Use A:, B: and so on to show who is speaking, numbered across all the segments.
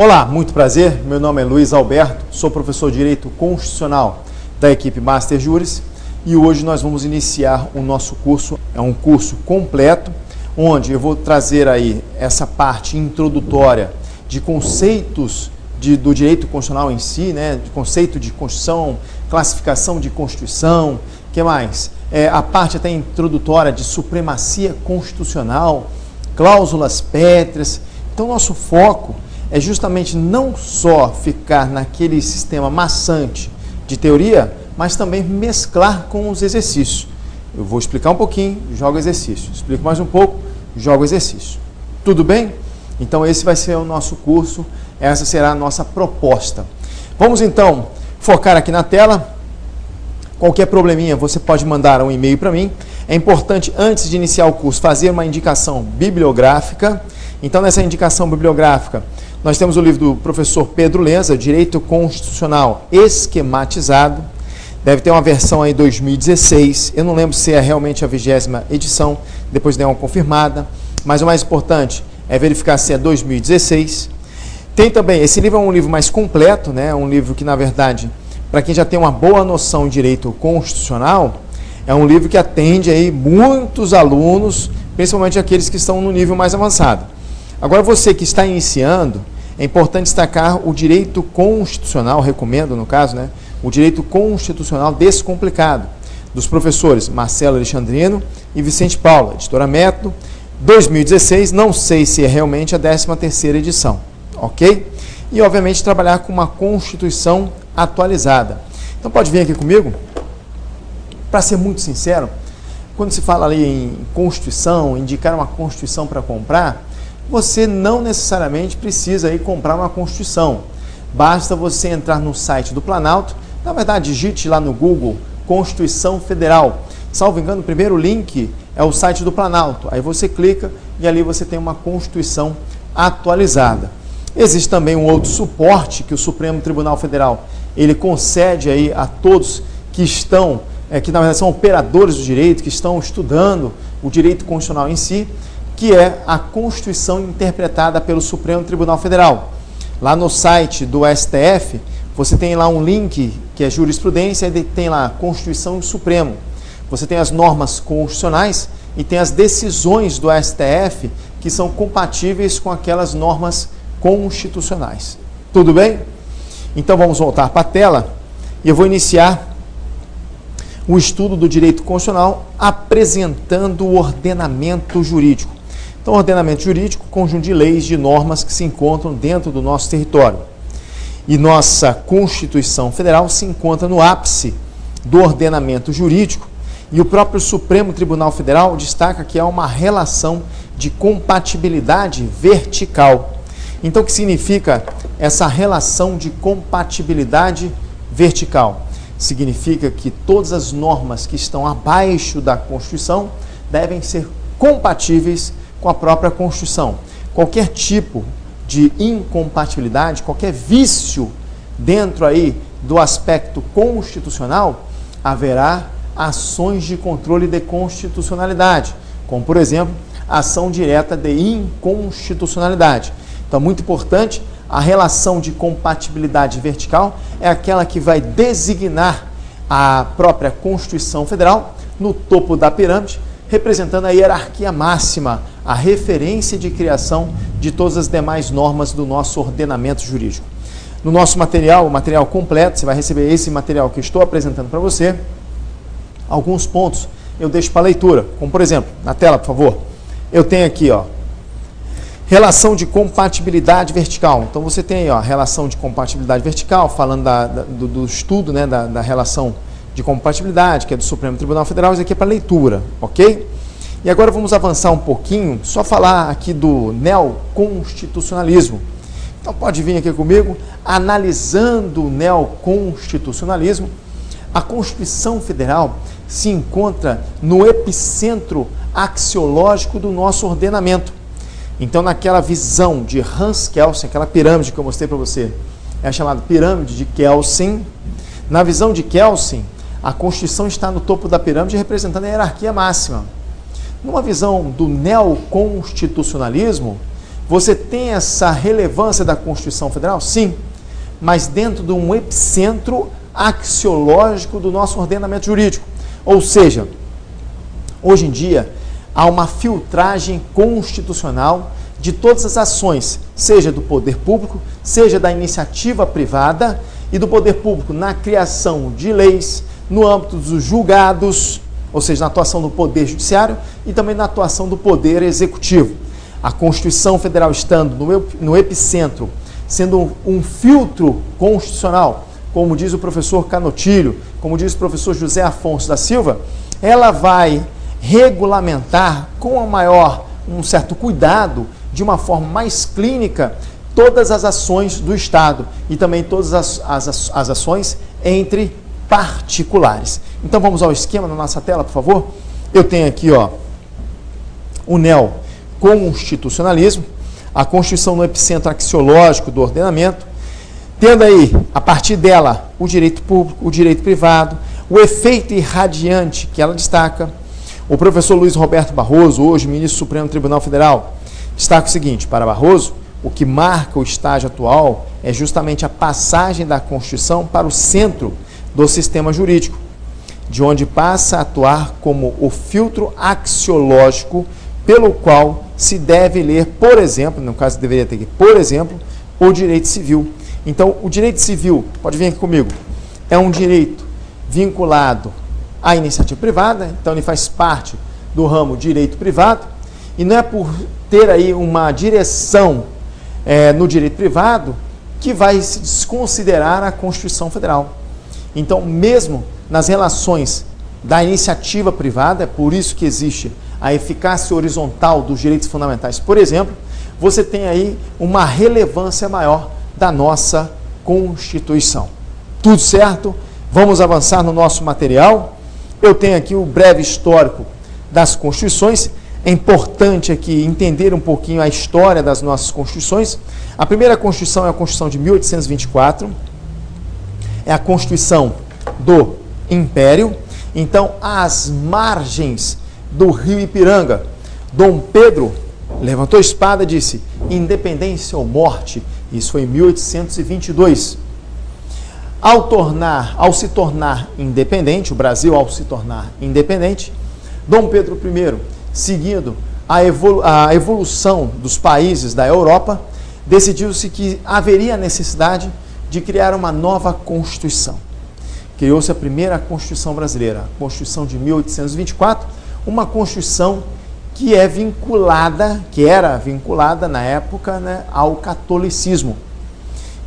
A: Olá, muito prazer. Meu nome é Luiz Alberto, sou professor de Direito Constitucional da equipe Master Juris e hoje nós vamos iniciar o nosso curso. É um curso completo, onde eu vou trazer aí essa parte introdutória de conceitos do direito constitucional em si, né? De conceito de Constituição, classificação de Constituição, que mais? A parte até introdutória de supremacia constitucional, cláusulas pétreas. Então, nosso foco é justamente não só ficar naquele sistema maçante de teoria, mas também mesclar com os exercícios. Eu vou explicar um pouquinho, jogo exercício. Explico mais um pouco, jogo exercício. Tudo bem? Então, esse vai ser o nosso curso, essa será a nossa proposta. Vamos, então, focar aqui na tela. Qualquer probleminha, você pode mandar um e-mail para mim. É importante, antes de iniciar o curso, fazer uma indicação bibliográfica. Então, nessa indicação bibliográfica, nós temos o livro do professor Pedro Lenza, Direito Constitucional Esquematizado. Deve ter uma versão aí 2016. Eu não lembro se é realmente a 20ª edição, depois der uma confirmada. Mas o mais importante é verificar se é 2016. Tem também, esse livro é um livro mais completo, né? Um livro que, na verdade, para quem já tem uma boa noção de direito constitucional, é um livro que atende aí muitos alunos, principalmente aqueles que estão no nível mais avançado. Agora, você que está iniciando, é importante destacar o direito constitucional, recomendo no caso, né? O direito constitucional descomplicado, dos professores Marcelo Alexandrino e Vicente Paula, editora Método, 2016, não sei se é realmente a 13ª edição, ok? E, obviamente, trabalhar com uma Constituição atualizada. Então, pode vir aqui comigo. Para ser muito sincero, quando se fala ali em Constituição, indicar uma Constituição para comprar, você não necessariamente precisa ir comprar uma Constituição. Basta você entrar no site do Planalto, na verdade, digite lá no Google Constituição Federal. Salvo engano, o primeiro link é o site do Planalto. Aí você clica e ali você tem uma Constituição atualizada. Existe também um outro suporte que o Supremo Tribunal Federal ele concede aí a todos que estão, que na verdade são operadores do direito, que estão estudando o direito constitucional em si, que é a Constituição interpretada pelo Supremo Tribunal Federal. Lá no site do STF, você tem lá um link que é jurisprudência e tem lá Constituição e Supremo. Você tem as normas constitucionais e tem as decisões do STF que são compatíveis com aquelas normas constitucionais. Tudo bem? Então vamos voltar para a tela e eu vou iniciar o estudo do direito constitucional apresentando o ordenamento jurídico. Então, ordenamento jurídico, conjunto de leis, de normas que se encontram dentro do nosso território. E nossa Constituição Federal se encontra no ápice do ordenamento jurídico e o próprio Supremo Tribunal Federal destaca que há uma relação de compatibilidade vertical. Então, o que significa essa relação de compatibilidade vertical? Significa que todas as normas que estão abaixo da Constituição devem ser compatíveis com a própria Constituição. Qualquer tipo de incompatibilidade, qualquer vício dentro aí do aspecto constitucional, haverá ações de controle de constitucionalidade, como, por exemplo, a ação direta de inconstitucionalidade. Então, muito importante, a relação de compatibilidade vertical é aquela que vai designar a própria Constituição Federal no topo da pirâmide, representando a hierarquia máxima, a referência de criação de todas as demais normas do nosso ordenamento jurídico. No nosso material, o material completo, você vai receber esse material que eu estou apresentando para você. Alguns pontos eu deixo para leitura, como por exemplo, na tela, por favor, eu tenho aqui, ó, relação de compatibilidade vertical. Então, você tem aí, ó, relação de compatibilidade vertical, falando do estudo, né, da relação de compatibilidade, que é do Supremo Tribunal Federal, isso aqui é para leitura, ok? E agora vamos avançar um pouquinho, só falar aqui do neoconstitucionalismo. Então, pode vir aqui comigo, analisando o neoconstitucionalismo. A Constituição Federal se encontra no epicentro axiológico do nosso ordenamento. Então, naquela visão de Hans Kelsen, aquela pirâmide que eu mostrei para você, é chamada pirâmide de Kelsen. Na visão de Kelsen, a Constituição está no topo da pirâmide representando a hierarquia máxima. Numa visão do neoconstitucionalismo, Você tem essa relevância da Constituição Federal? Sim, mas dentro de um epicentro axiológico do nosso ordenamento jurídico. Ou seja, hoje em dia, há uma filtragem constitucional de todas as ações, seja do poder público, seja da iniciativa privada e do poder público na criação de leis, no âmbito dos julgados, ou seja, na atuação do poder judiciário e também na atuação do poder executivo. A Constituição Federal estando no epicentro, sendo um filtro constitucional, como diz o professor Canotilho, como diz o professor José Afonso da Silva, ela vai regulamentar com um certo cuidado, de uma forma mais clínica, todas as ações do Estado e também todas as ações entre particulares. Então vamos ao esquema na nossa tela, por favor. Eu tenho aqui o neoconstitucionalismo, a Constituição no epicentro axiológico do ordenamento, tendo aí, a partir dela, o direito público, o direito privado, o efeito irradiante que ela destaca. O professor Luiz Roberto Barroso, hoje ministro do Supremo Tribunal Federal, destaca o seguinte: para Barroso, o que marca o estágio atual é justamente a passagem da Constituição para o centro do sistema jurídico, de onde passa a atuar como o filtro axiológico pelo qual se deve ler, por exemplo, no caso deveria ter aqui, por exemplo, o direito civil. Então, o direito civil, pode vir aqui comigo, é um direito vinculado à iniciativa privada, então ele faz parte do ramo direito privado, e não é por ter aí uma direção no direito privado que vai se desconsiderar a Constituição Federal. Então, mesmo nas relações da iniciativa privada, é por isso que existe a eficácia horizontal dos direitos fundamentais, por exemplo, você tem aí uma relevância maior da nossa Constituição. Tudo certo? Vamos avançar no nosso material. Eu tenho aqui o breve histórico das Constituições. É importante aqui entender um pouquinho a história das nossas Constituições. A primeira Constituição é a Constituição de 1824, é a Constituição do Império. Então, às margens do rio Ipiranga, Dom Pedro levantou a espada e disse: independência ou morte. Isso foi em 1822. Ao se tornar independente, o Brasil ao se tornar independente, Dom Pedro I, seguindo a evolução dos países da Europa, decidiu-se que haveria necessidade de criar uma nova Constituição. Criou-se a primeira Constituição brasileira, a Constituição de 1824, uma Constituição que era vinculada na época, né, ao catolicismo.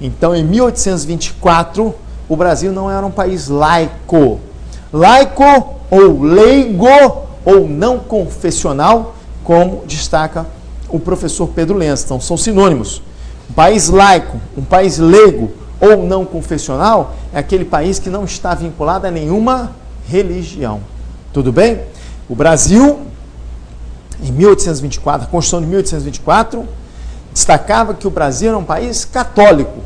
A: Então, em 1824, o Brasil não era um país laico. Laico ou leigo ou não confessional, como destaca o professor Pedro Lenz. Então, são sinônimos. Um país laico, um país leigo ou não confessional é aquele país que não está vinculado a nenhuma religião. Tudo bem? O Brasil, em 1824, a Constituição de 1824, destacava que o Brasil era um país católico.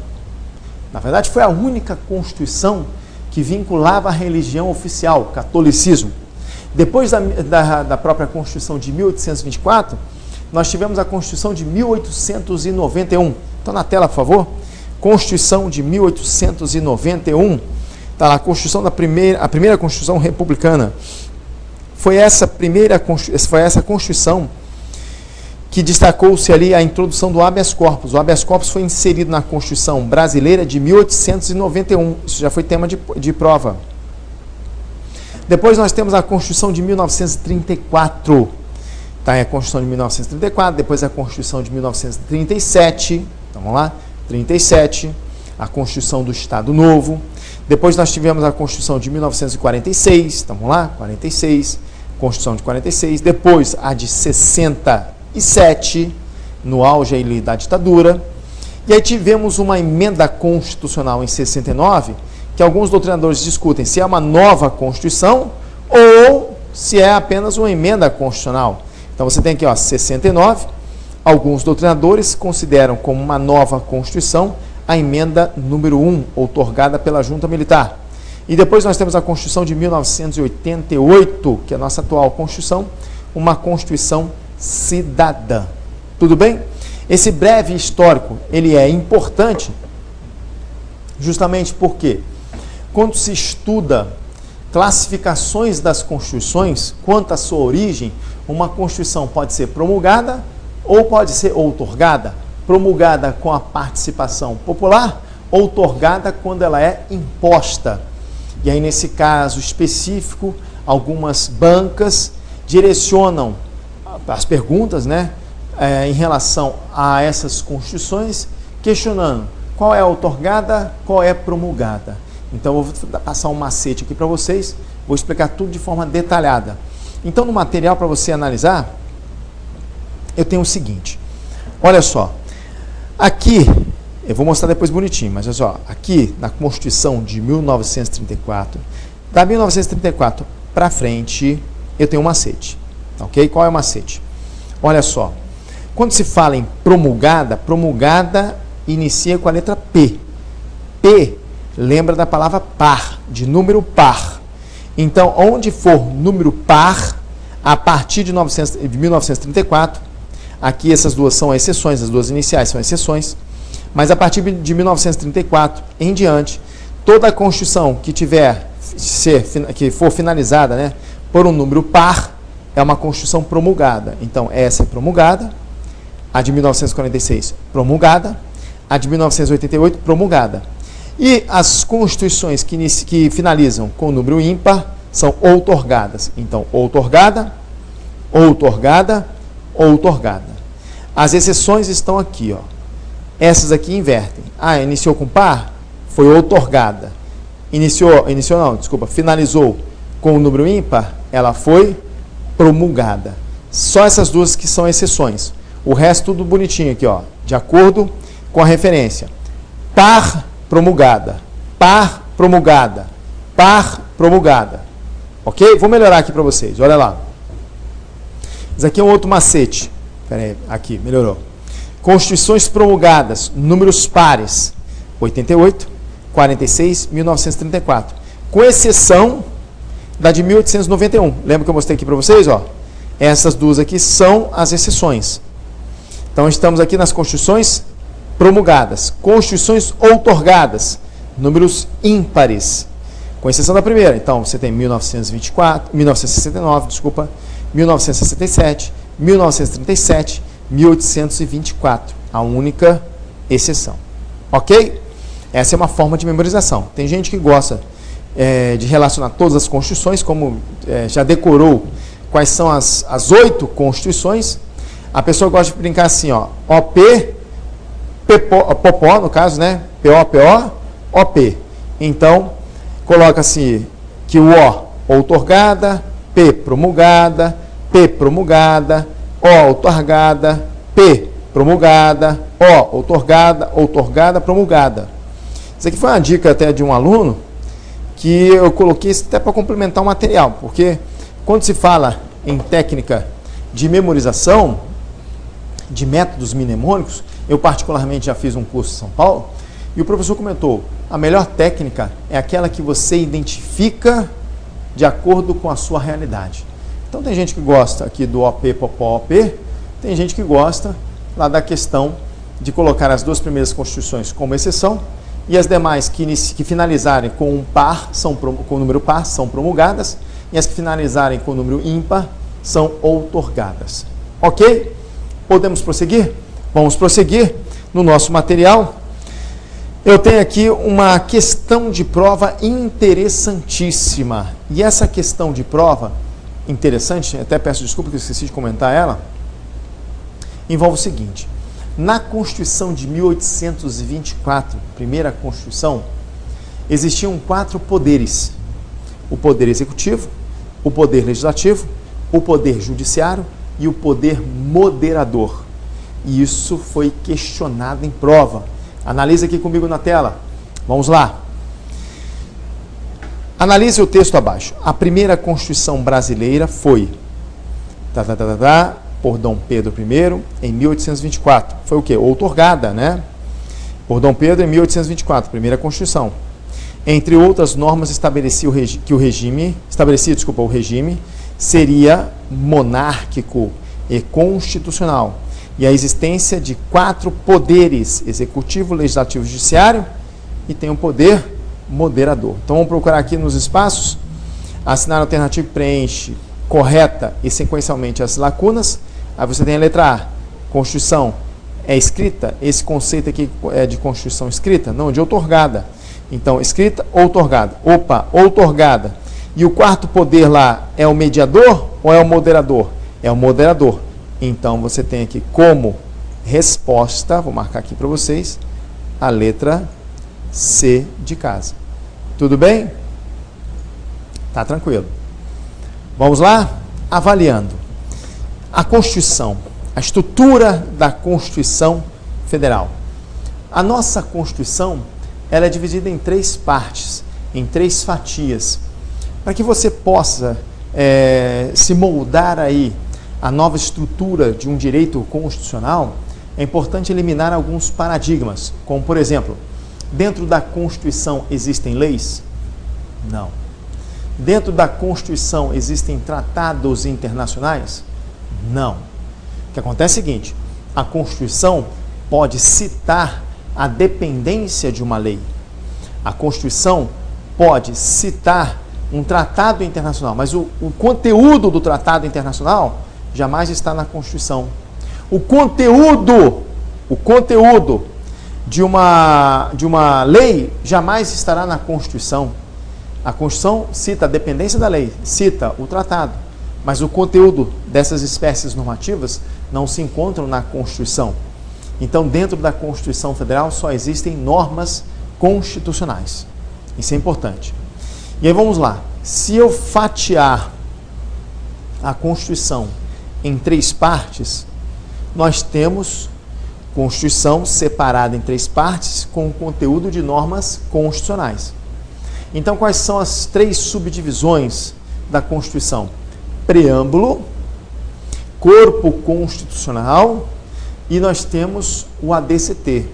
A: Na verdade, foi a única Constituição que vinculava a religião oficial, o catolicismo. Depois da própria Constituição de 1824, nós tivemos a Constituição de 1891. Então, na tela, por favor. Constituição de 1891. Está lá, a primeira Constituição republicana. Foi essa Constituição que destacou-se ali a introdução do habeas corpus. O habeas corpus foi inserido na Constituição brasileira de 1891. Isso já foi tema de prova. Depois nós temos a Constituição de 1934. Tá, a Constituição de 1934, depois a Constituição de 1937. Então vamos lá, 37, a Constituição do Estado Novo. Depois nós tivemos a Constituição de 1946, então vamos lá, 46, Constituição de 46. Depois a de 67, no auge aí da ditadura. E aí tivemos uma emenda constitucional em 69, que alguns doutrinadores discutem se é uma nova Constituição ou se é apenas uma emenda constitucional. Então você tem aqui, 69, alguns doutrinadores consideram como uma nova Constituição a emenda número 1, outorgada pela Junta Militar. E depois nós temos a Constituição de 1988, que é a nossa atual Constituição, uma Constituição cidadã. Tudo bem? Esse breve histórico, ele é importante justamente porque quando se estuda classificações das constituições, quanto à sua origem, uma constituição pode ser promulgada ou pode ser outorgada. Promulgada com a participação popular, outorgada quando ela é imposta. E aí, nesse caso específico, algumas bancas direcionam as perguntas, né, em relação a essas constituições, questionando qual é outorgada, qual é promulgada. Então, eu vou passar um macete aqui para vocês, vou explicar tudo de forma detalhada. Então, no material para você analisar, eu tenho o seguinte, olha só, aqui, eu vou mostrar depois bonitinho, mas olha só, aqui na Constituição de 1934, da 1934 para frente, eu tenho um macete, ok? Qual é o macete? Olha só, quando se fala em promulgada, promulgada inicia com a letra P. P lembra da palavra par, de número par. Então, onde for número par, a partir de 1934, aqui essas duas são exceções, as duas iniciais são exceções, mas a partir de 1934 em diante, toda a Constituição que for finalizada, né, por um número par, é uma Constituição promulgada. Então, essa é promulgada, a de 1946 promulgada, a de 1988 promulgada. E as Constituições que finalizam com o número ímpar são outorgadas. Então, outorgada, outorgada, outorgada. As exceções estão aqui, ó. Essas aqui invertem. Ah, iniciou com par? Foi outorgada. Finalizou com o número ímpar? Ela foi promulgada. Só essas duas que são exceções. O resto tudo bonitinho aqui, ó. De acordo com a referência. Par, promulgada. Par, promulgada. Par, promulgada. Ok? Vou melhorar aqui para vocês. Olha lá. Isso aqui é um outro macete. Espera aí, aqui, melhorou. Constituições promulgadas, números pares, 88, 46, 1934. Com exceção da de 1891. Lembra que eu mostrei aqui para vocês? Ó? Essas duas aqui são as exceções. Então, estamos aqui nas Constituições promulgadas. Constituições outorgadas, números ímpares. Com exceção da primeira. Então, você tem 1969, 1967, 1937, 1824, a única exceção. Ok? Essa é uma forma de memorização. Tem gente que gosta de relacionar todas as constituições, como já decorou quais são as 8 constituições. A pessoa gosta de brincar assim, ó, OP, POPO, no caso, né? PO, OP. Então, coloca-se que o O, outorgada, P, promulgada, P, promulgada, O, outorgada, P, promulgada, O, outorgada, outorgada, promulgada. Isso aqui foi uma dica até de um aluno, que eu coloquei isso até para complementar o material, porque quando se fala em técnica de memorização, de métodos mnemônicos, eu particularmente já fiz um curso em São Paulo, e o professor comentou, a melhor técnica é aquela que você identifica de acordo com a sua realidade. Então tem gente que gosta aqui do OP, POPO, OP, tem gente que gosta lá da questão de colocar as duas primeiras constituições como exceção, e as demais que finalizarem com um par, com o número par, são promulgadas, e as que finalizarem com o número ímpar, são outorgadas. Ok? Podemos prosseguir? Vamos prosseguir no nosso material. Eu tenho aqui uma questão de prova interessantíssima. E essa questão de prova interessante, até peço desculpa que eu esqueci de comentar ela, envolve o seguinte. Na Constituição de 1824, primeira Constituição, existiam 4 poderes. O poder executivo, o poder legislativo, o poder judiciário e o poder moderador. E isso foi questionado em prova. Analise aqui comigo na tela. Vamos lá. Analise o texto abaixo. A primeira Constituição brasileira foi por Dom Pedro I em 1824. Foi o quê? Outorgada, né? Por Dom Pedro em 1824, primeira Constituição. Entre outras normas, estabelecia o regime seria monárquico e constitucional, e a existência de 4 poderes: executivo, legislativo e judiciário, e tem um poder moderador. Então vamos procurar aqui nos espaços. Assinar a alternativa preenche correta e sequencialmente as lacunas. Aí você tem a letra A. Constituição é escrita? Esse conceito aqui é de Constituição escrita? Não, de outorgada. Então, escrita ou outorgada? Opa, outorgada. E o 4º poder lá é o mediador ou é o moderador? É o moderador. Então, você tem aqui como resposta, vou marcar aqui para vocês, a letra C de casa. Tudo bem? Tá tranquilo. Vamos lá? Avaliando. A Constituição, a estrutura da Constituição Federal. A nossa Constituição, ela é dividida em 3 partes, em 3 fatias. Para que você possa se moldar aí a nova estrutura de um direito constitucional, é importante eliminar alguns paradigmas, como, por exemplo, dentro da Constituição existem leis? Não. Dentro da Constituição existem tratados internacionais? Não. O que acontece é o seguinte, a Constituição pode citar a dependência de uma lei. A Constituição pode citar um tratado internacional, mas o conteúdo do tratado internacional jamais está na Constituição. O conteúdo de uma lei jamais estará na Constituição. A Constituição cita a dependência da lei, cita o tratado, mas o conteúdo dessas espécies normativas não se encontram na Constituição. Então, dentro da Constituição Federal só existem normas constitucionais. Isso é importante. E aí vamos lá. Se eu fatiar a Constituição em 3 partes, nós temos Constituição separada em 3 partes com o conteúdo de normas constitucionais. Então, quais são as 3 subdivisões da Constituição? Preâmbulo, corpo constitucional e nós temos o ADCT.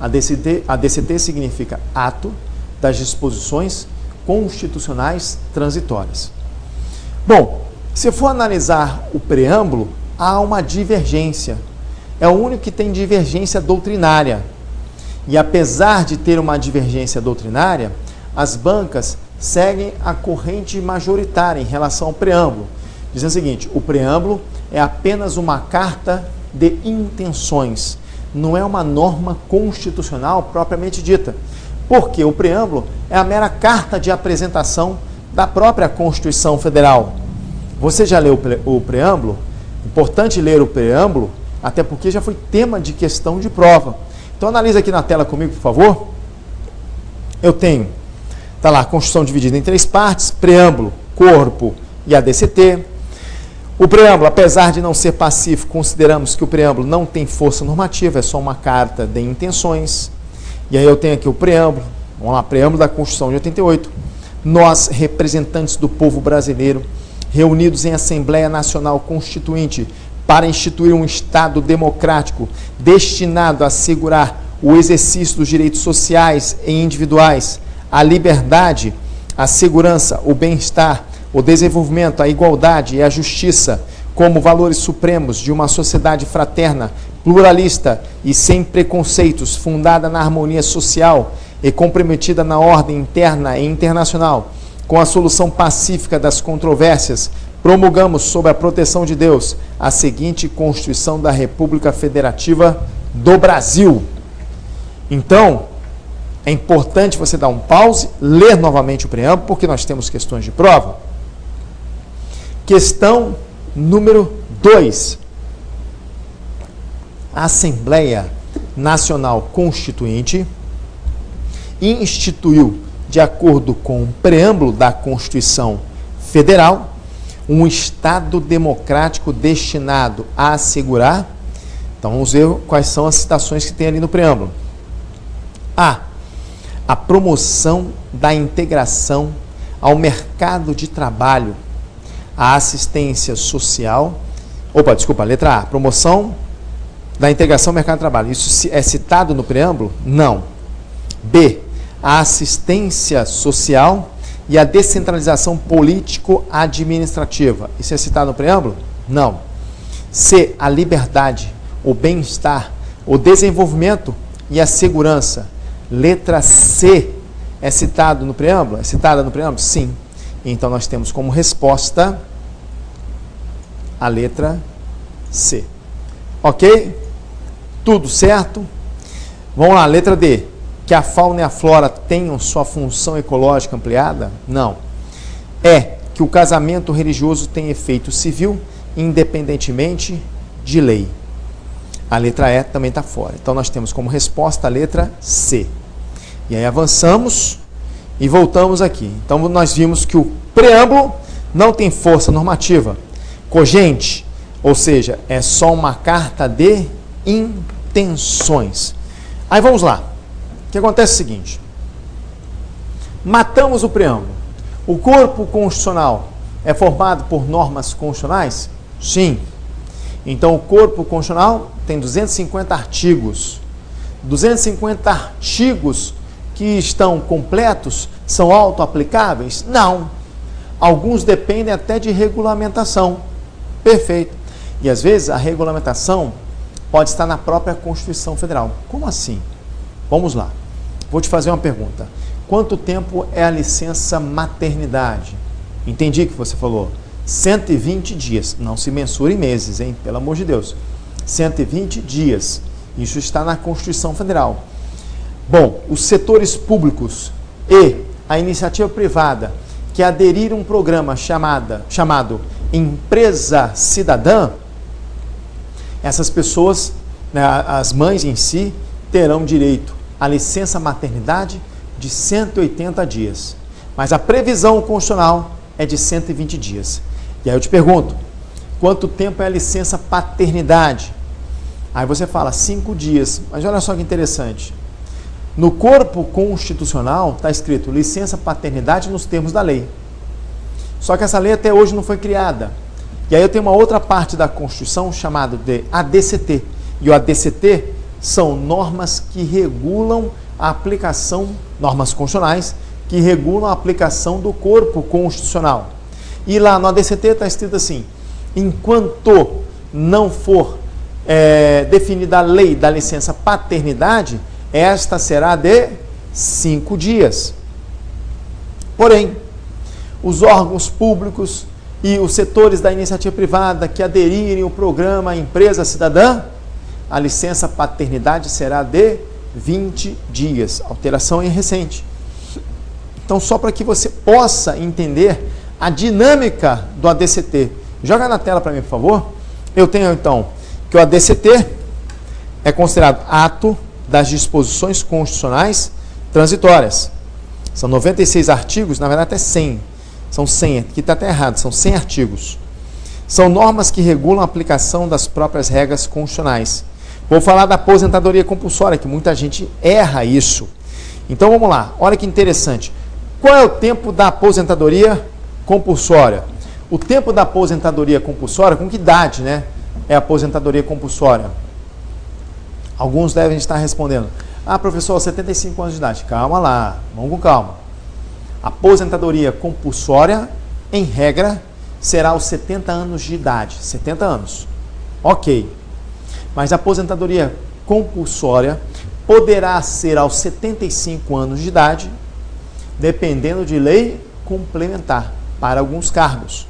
A: ADCT significa Ato das Disposições Constitucionais Transitórias. Bom, se eu for analisar o preâmbulo, há uma divergência. É o único que tem divergência doutrinária. E apesar de ter uma divergência doutrinária, as bancas seguem a corrente majoritária em relação ao preâmbulo. Dizendo o seguinte, o preâmbulo é apenas uma carta de intenções, não é uma norma constitucional propriamente dita, porque o preâmbulo é a mera carta de apresentação da própria Constituição Federal. Você já leu o preâmbulo? Importante ler o preâmbulo, até porque já foi tema de questão de prova. Então analisa aqui na tela comigo, por favor. Eu tenho, está lá, a Constituição dividida em 3 partes, preâmbulo, corpo e ADCT. O preâmbulo, apesar de não ser pacífico, consideramos que o preâmbulo não tem força normativa, é só uma carta de intenções. E aí eu tenho aqui o preâmbulo, vamos lá, preâmbulo da Constituição de 88. Nós, representantes do povo brasileiro, reunidos em Assembleia Nacional Constituinte para instituir um Estado democrático destinado a assegurar o exercício dos direitos sociais e individuais, a liberdade, a segurança, o bem-estar, o desenvolvimento, a igualdade e a justiça como valores supremos de uma sociedade fraterna, pluralista e sem preconceitos, fundada na harmonia social e comprometida na ordem interna e internacional, com a solução pacífica das controvérsias, promulgamos, sob a proteção de Deus, a seguinte Constituição da República Federativa do Brasil. Então, é importante você dar um pause, ler novamente o preâmbulo, porque nós temos questões de prova. Questão número 2. A Assembleia Nacional Constituinte instituiu, de acordo com o preâmbulo da Constituição Federal, um Estado democrático destinado a assegurar. Então, vamos ver quais são as citações que tem ali no preâmbulo. A promoção da integração ao mercado de trabalho, a assistência social. Letra A, promoção da integração ao mercado de trabalho. Isso é citado no preâmbulo? Não. B, a assistência social e a descentralização político-administrativa. Isso é citado no preâmbulo? Não. C, a liberdade, o bem-estar, o desenvolvimento e a segurança. Letra C é citada no preâmbulo? É citada no preâmbulo? Sim. Então, nós temos como resposta a letra C. Ok? Tudo certo? Vamos lá, letra D. Que a fauna e a flora tenham sua função ecológica ampliada? Não. É que o casamento religioso tem efeito civil, independentemente de lei. A letra E também está fora. Então, nós temos como resposta a letra C. E aí avançamos e voltamos aqui. Então, nós vimos que o preâmbulo não tem força normativa cogente, ou seja, é só uma carta de intenções. Aí vamos lá. O que acontece é o seguinte. Matamos o preâmbulo. O corpo constitucional é formado por normas constitucionais? Sim. Então, o corpo constitucional tem 250 artigos. 250 artigos que estão completos são auto-aplicáveis? Não. Alguns dependem até de regulamentação. Perfeito. E, às vezes, a regulamentação pode estar na própria Constituição Federal. Como assim? Vamos lá. Vou te fazer uma pergunta. Quanto tempo é a licença maternidade? Entendi o que você falou. 120 dias. Não se mensura em meses, hein? Pelo amor de Deus. 120 dias. Isso está na Constituição Federal. Bom, os setores públicos e a iniciativa privada que aderiram a um programa chamado Empresa Cidadã, essas pessoas, né, as mães em si, terão direito à licença maternidade de 180 dias. Mas a previsão constitucional é de 120 dias. E aí eu te pergunto, quanto tempo é a licença paternidade? Aí você fala 5 dias. Mas olha só que interessante. No corpo constitucional está escrito licença paternidade nos termos da lei. Só que essa lei até hoje não foi criada. E aí eu tenho uma outra parte da Constituição chamada de ADCT. E o ADCT são normas que regulam a aplicação, normas constitucionais, que regulam a aplicação do corpo constitucional. E lá no ADCT está escrito assim, enquanto não for definida a lei da licença paternidade, esta será de 5 dias. Porém, os órgãos públicos e os setores da iniciativa privada que aderirem ao programa Empresa Cidadã, a licença paternidade será de 20 dias. Alteração é recente. Então, só para que você possa entender a dinâmica do ADCT. Joga na tela para mim, por favor. Eu tenho, então, que o ADCT é considerado ato das disposições constitucionais transitórias. São 96 artigos, na verdade até 100. São 100, aqui está até errado, são 100 artigos. São normas que regulam a aplicação das próprias regras constitucionais. Vou falar da aposentadoria compulsória, que muita gente erra isso. Então vamos lá, olha que interessante. Qual é o tempo da aposentadoria compulsória? O tempo da aposentadoria compulsória, com que idade, né? É a aposentadoria compulsória? Alguns devem estar respondendo. Ah, professor, 75 anos de idade. Calma lá, vamos com calma. Aposentadoria compulsória, em regra, será aos 70 anos de idade. 70 anos. Ok. Mas a aposentadoria compulsória poderá ser aos 75 anos de idade, dependendo de lei complementar, para alguns cargos.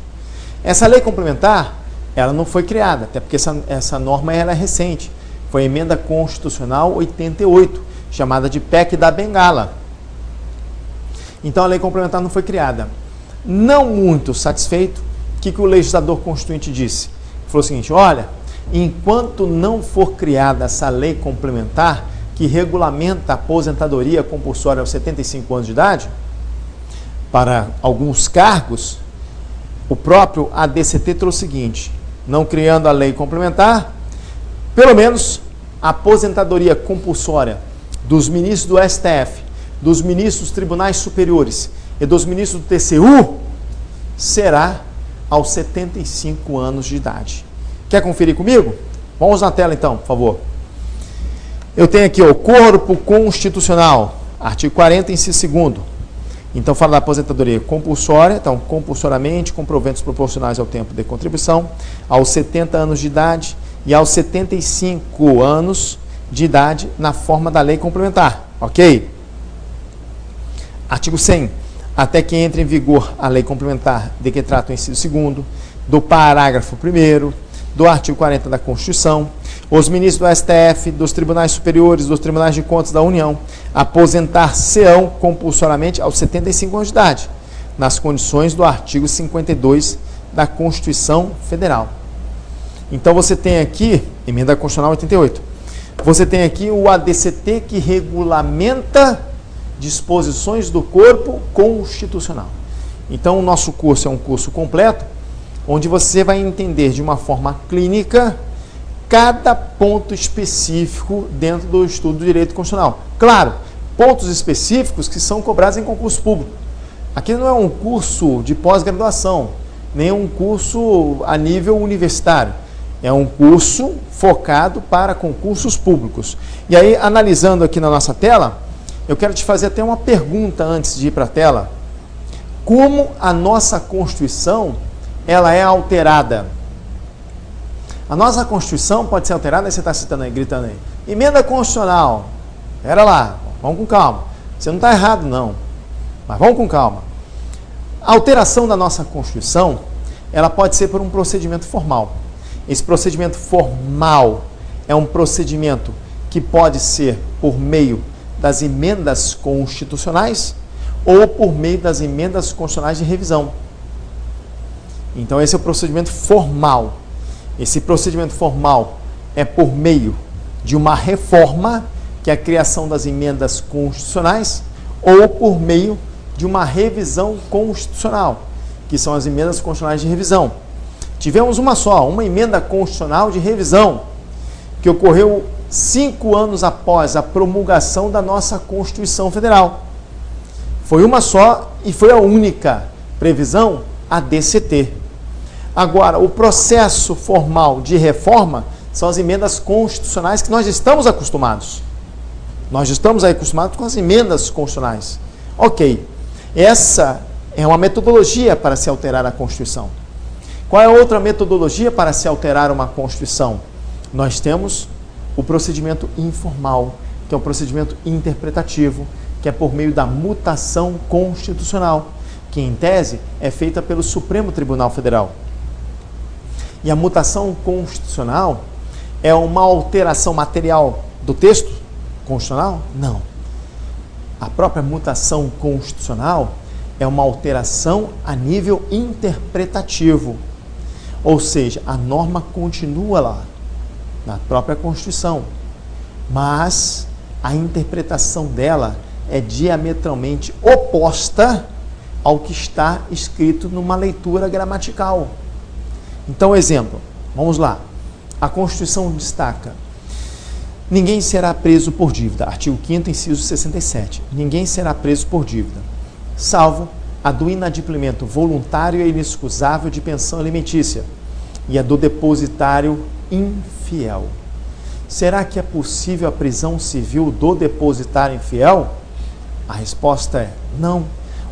A: Essa lei complementar, ela não foi criada, até porque essa norma ela é recente. Foi a Emenda Constitucional 88, chamada de PEC da Bengala. Então, a lei complementar não foi criada. Não muito satisfeito, o que o legislador constituinte disse? Ele falou o seguinte, olha, enquanto não for criada essa lei complementar, que regulamenta a aposentadoria compulsória aos 75 anos de idade, para alguns cargos, o próprio ADCT trouxe o seguinte, não criando a lei complementar, pelo menos a aposentadoria compulsória dos ministros do STF, dos ministros dos tribunais superiores e dos ministros do TCU será aos 75 anos de idade. Quer conferir comigo? Vamos na tela então, por favor. Eu tenho aqui o corpo constitucional, artigo 40, inciso 2º. Então, fala da aposentadoria compulsória, então, compulsoriamente, com proventos proporcionais ao tempo de contribuição, aos 70 anos de idade e aos 75 anos de idade na forma da lei complementar, ok? Artigo 100. Até que entre em vigor a lei complementar de que trata o inciso 2º, do parágrafo 1º, do artigo 40 da Constituição, os ministros do STF, dos tribunais superiores, dos tribunais de contas da União, aposentar-se-ão compulsoriamente aos 75 anos de idade, nas condições do artigo 52 da Constituição Federal. Então você tem aqui, emenda constitucional 88, você tem aqui o ADCT que regulamenta disposições do corpo constitucional. Então o nosso curso é um curso completo, onde você vai entender de uma forma clínica cada ponto específico dentro do estudo do direito constitucional. Claro, pontos específicos que são cobrados em concurso público. Aqui não é um curso de pós-graduação, nem um curso a nível universitário. É um curso focado para concursos públicos. E aí, analisando aqui na nossa tela, eu quero te fazer até uma pergunta antes de ir para a tela. Como a nossa Constituição ela é alterada? A nossa Constituição pode ser alterada, aí você está citando aí, gritando aí. Emenda constitucional. Pera lá, vamos com calma. Você não está errado, não. Mas vamos com calma. A alteração da nossa Constituição, ela pode ser por um procedimento formal. Esse procedimento formal é um procedimento que pode ser por meio das emendas constitucionais ou por meio das emendas constitucionais de revisão. Então, esse é o procedimento formal. Esse procedimento formal é por meio de uma reforma, que é a criação das emendas constitucionais, ou por meio de uma revisão constitucional, que são as emendas constitucionais de revisão. Tivemos uma só, uma emenda constitucional de revisão, que ocorreu 5 anos após a promulgação da nossa Constituição Federal. Foi uma só e foi a única previsão, a DCT. Agora, o processo formal de reforma são as emendas constitucionais que nós estamos acostumados. Nós estamos aí acostumados com as emendas constitucionais. Ok, essa é uma metodologia para se alterar a Constituição. Qual é a outra metodologia para se alterar uma Constituição? Nós temos o procedimento informal, que é um procedimento interpretativo, que é por meio da mutação constitucional, que em tese é feita pelo Supremo Tribunal Federal. E a mutação constitucional é uma alteração material do texto constitucional? Não. A própria mutação constitucional é uma alteração a nível interpretativo. Ou seja, a norma continua lá, na própria Constituição, mas a interpretação dela é diametralmente oposta ao que está escrito numa leitura gramatical. Então, exemplo, vamos lá. A Constituição destaca: ninguém será preso por dívida. Artigo 5º, inciso 67. Ninguém será preso por dívida, salvo a do inadimplemento voluntário e inexcusável de pensão alimentícia e a do depositário infiel. Será que é possível a prisão civil do depositário infiel? A resposta é não.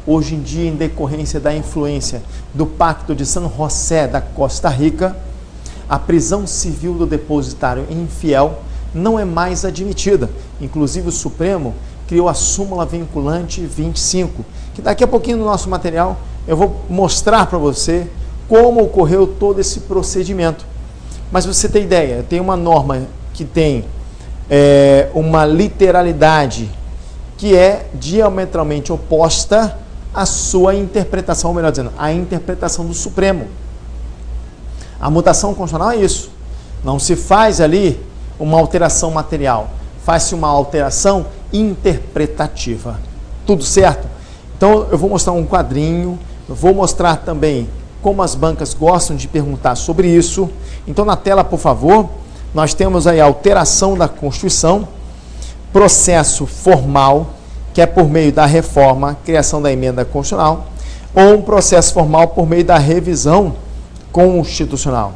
A: Hoje em dia, em decorrência da influência do Pacto de San José da Costa Rica, a prisão civil do depositário infiel não é mais admitida. Inclusive, o Supremo criou a súmula vinculante 25, que daqui a pouquinho no nosso material eu vou mostrar para você como ocorreu todo esse procedimento. Mas você tem ideia, tem uma norma que tem uma literalidade que é diametralmente oposta à sua interpretação, ou melhor dizendo, à interpretação do Supremo. A mutação constitucional é isso. Não se faz ali uma alteração material, faz-se uma alteração interpretativa. Tudo certo? Então, eu vou mostrar um quadrinho, eu vou mostrar também como as bancas gostam de perguntar sobre isso. Então, na tela, por favor, nós temos aí a alteração da Constituição, processo formal, que é por meio da reforma, criação da emenda constitucional, ou um processo formal por meio da revisão constitucional.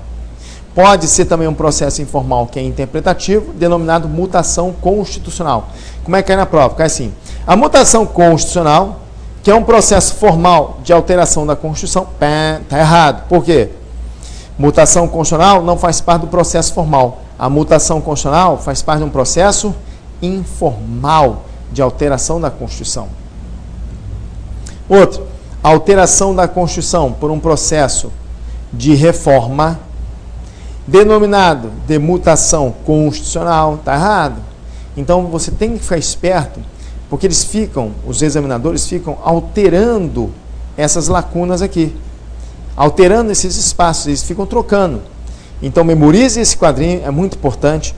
A: Pode ser também um processo informal, que é interpretativo, denominado mutação constitucional. Como é que cai na prova? Cai assim: a mutação constitucional, que é um processo formal de alteração da Constituição, está errado. Por quê? Mutação constitucional não faz parte do processo formal. A mutação constitucional faz parte de um processo informal de alteração da Constituição. Outro, alteração da Constituição por um processo de reforma, denominado de mutação constitucional, está errado. Então você tem que ficar esperto, porque os examinadores ficam alterando essas lacunas aqui, alterando esses espaços, eles ficam trocando. Então memorize esse quadrinho, é muito importante.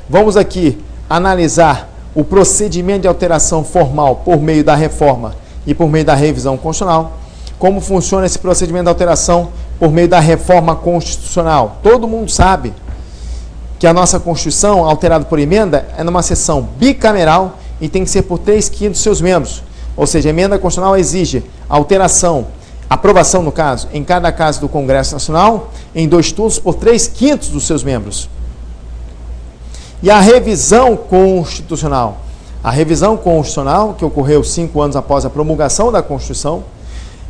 A: Vamos aqui analisar o procedimento de alteração formal por meio da reforma e por meio da revisão constitucional. Como funciona esse procedimento de alteração por meio da reforma constitucional? Todo mundo sabe que a nossa Constituição, alterada por emenda, é numa sessão bicameral e tem que ser por 3/5 dos seus membros. Ou seja, a emenda constitucional exige alteração, aprovação no caso, em cada casa do Congresso Nacional, em 2 turnos por 3/5 dos seus membros. E a revisão constitucional? A revisão constitucional, que ocorreu 5 anos após a promulgação da Constituição,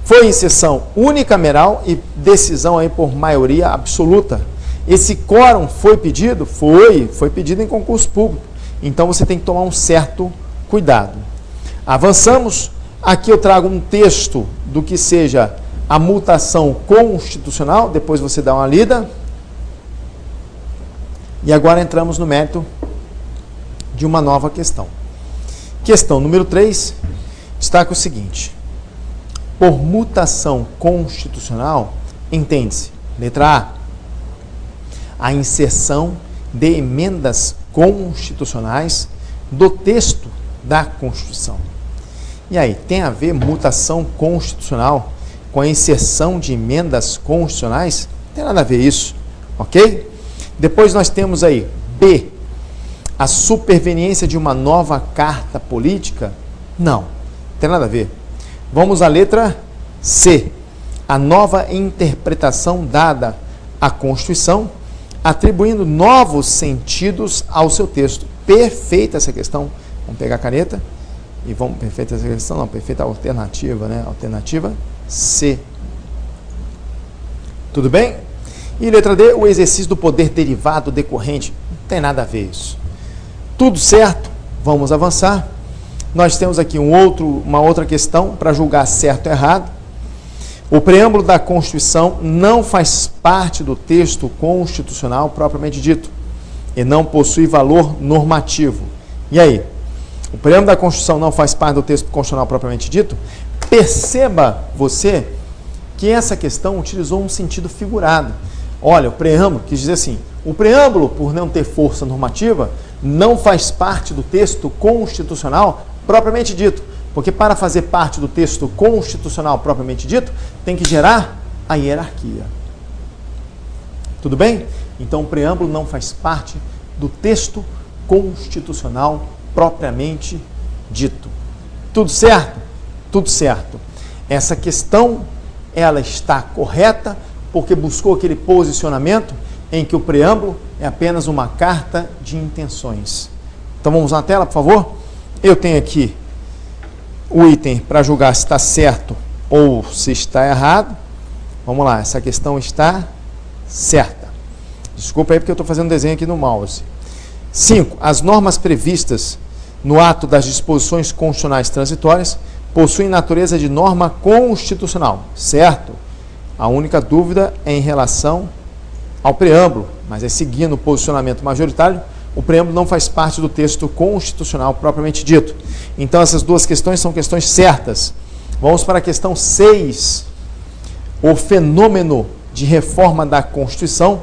A: foi em sessão unicameral e decisão aí por maioria absoluta. Esse quórum foi pedido? Foi pedido em concurso público. Então você tem que tomar um certo cuidado. Avançamos. Aqui eu trago um texto do que seja a mutação constitucional, depois você dá uma lida. E agora entramos no mérito de uma nova questão. Questão número 3, destaca o seguinte: por mutação constitucional, entende-se, letra A inserção de emendas constitucionais do texto da Constituição. E aí, tem a ver mutação constitucional com a inserção de emendas constitucionais? Não tem nada a ver isso, ok? Depois nós temos aí B, a superveniência de uma nova carta política? Não tem nada a ver. Vamos à letra C, a nova interpretação dada à Constituição, atribuindo novos sentidos ao seu texto. Perfeita essa questão. Vamos pegar a caneta e vamos... Perfeita essa questão? Não, perfeita a alternativa, né? Alternativa C. Tudo bem? E letra D, o exercício do poder derivado decorrente. Não tem nada a ver isso. Tudo certo? Vamos avançar. Nós temos aqui uma outra questão para julgar certo ou errado. O preâmbulo da Constituição não faz parte do texto constitucional propriamente dito e não possui valor normativo. E aí? O preâmbulo da Constituição não faz parte do texto constitucional propriamente dito? Perceba você que essa questão utilizou um sentido figurado. Olha, o preâmbulo quis dizer assim: o preâmbulo, por não ter força normativa, não faz parte do texto constitucional propriamente dito. Porque para fazer parte do texto constitucional propriamente dito, tem que gerar a hierarquia. Tudo bem? Então, o preâmbulo não faz parte do texto constitucional propriamente dito. Tudo certo? Tudo certo. Essa questão, ela está correta porque buscou aquele posicionamento em que o preâmbulo é apenas uma carta de intenções. Então, vamos na tela, por favor? Eu tenho aqui o item para julgar se está certo ou se está errado. Vamos lá, essa questão está certa. Desculpa aí porque eu estou fazendo desenho aqui no mouse. 5. As normas previstas no ato das disposições constitucionais transitórias possuem natureza de norma constitucional, certo? A única dúvida é em relação ao preâmbulo, mas é seguindo o posicionamento majoritário, o preâmbulo não faz parte do texto constitucional propriamente dito. Então, essas duas questões são questões certas. Vamos para a questão 6. O fenômeno de reforma da Constituição,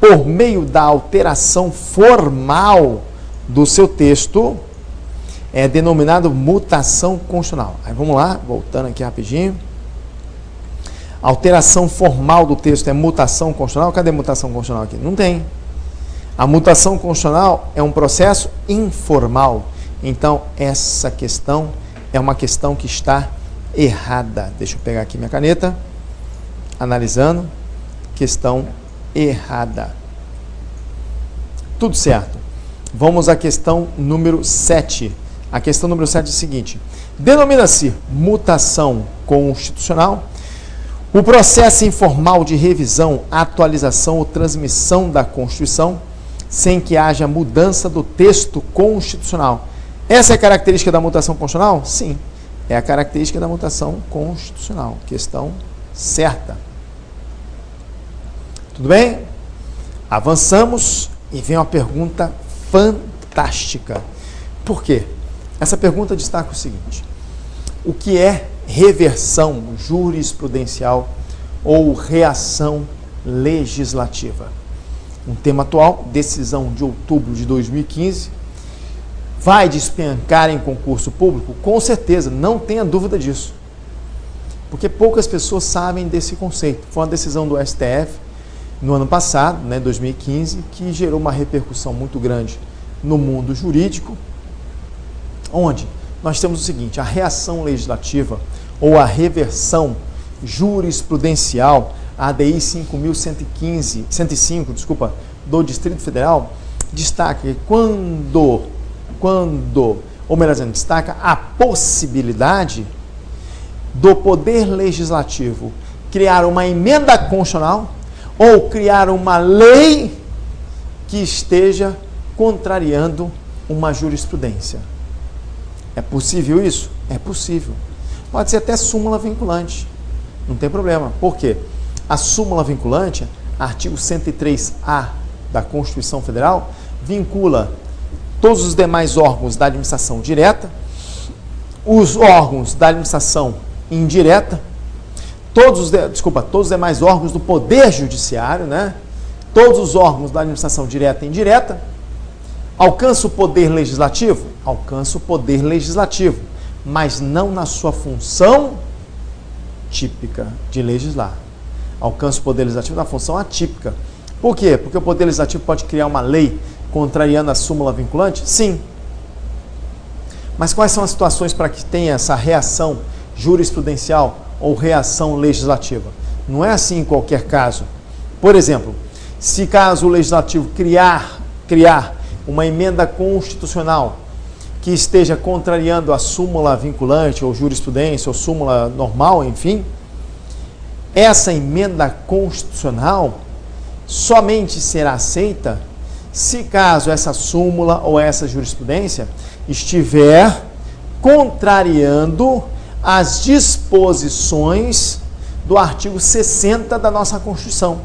A: por meio da alteração formal do seu texto, é denominado mutação constitucional. Aí vamos lá, voltando aqui rapidinho. Alteração formal do texto é mutação constitucional? Cadê mutação constitucional aqui? Não tem. A mutação constitucional é um processo informal. Então, essa questão é uma questão que está errada. Deixa eu pegar aqui minha caneta. Analisando. Questão errada. Tudo certo. Vamos à questão número 7. A questão número 7 é a seguinte: denomina-se mutação constitucional O processo informal de revisão, atualização ou transmissão da Constituição, sem que haja mudança do texto constitucional. Essa é a característica da mutação constitucional? Sim, é a característica da mutação constitucional. Questão certa. Tudo bem? Avançamos e vem uma pergunta fantástica. Por quê? Essa pergunta destaca o seguinte: o que é reversão jurisprudencial ou reação legislativa? Um tema atual, decisão de outubro de 2015, vai despencar em concurso público? Com certeza, não tenha dúvida disso. Porque poucas pessoas sabem desse conceito. Foi uma decisão do STF no ano passado, 2015, que gerou uma repercussão muito grande no mundo jurídico, onde nós temos o seguinte: a reação legislativa ou a reversão jurisprudencial, a ADI 5.105, do Distrito Federal, destaca que destaca a possibilidade do Poder Legislativo criar uma emenda constitucional ou criar uma lei que esteja contrariando uma jurisprudência. É possível isso? É possível. Pode ser até súmula vinculante. Não tem problema. Por quê? A súmula vinculante, artigo 103A da Constituição Federal, vincula todos os demais órgãos da administração direta, os órgãos da administração indireta, todos os demais órgãos do Poder Judiciário, todos os órgãos da administração direta e indireta. Alcança o Poder Legislativo? Alcança o Poder Legislativo, mas não na sua função típica de legislar. Alcança o Poder Legislativo na função atípica. Por quê? Porque o Poder Legislativo pode criar uma lei contrariando a súmula vinculante? Sim. Mas quais são as situações para que tenha essa reação jurisprudencial ou reação legislativa? Não é assim em qualquer caso. Por exemplo, se caso o Legislativo criar uma emenda constitucional que esteja contrariando a súmula vinculante ou jurisprudência ou súmula normal, enfim, essa emenda constitucional somente será aceita se caso essa súmula ou essa jurisprudência estiver contrariando as disposições do artigo 60 da nossa Constituição.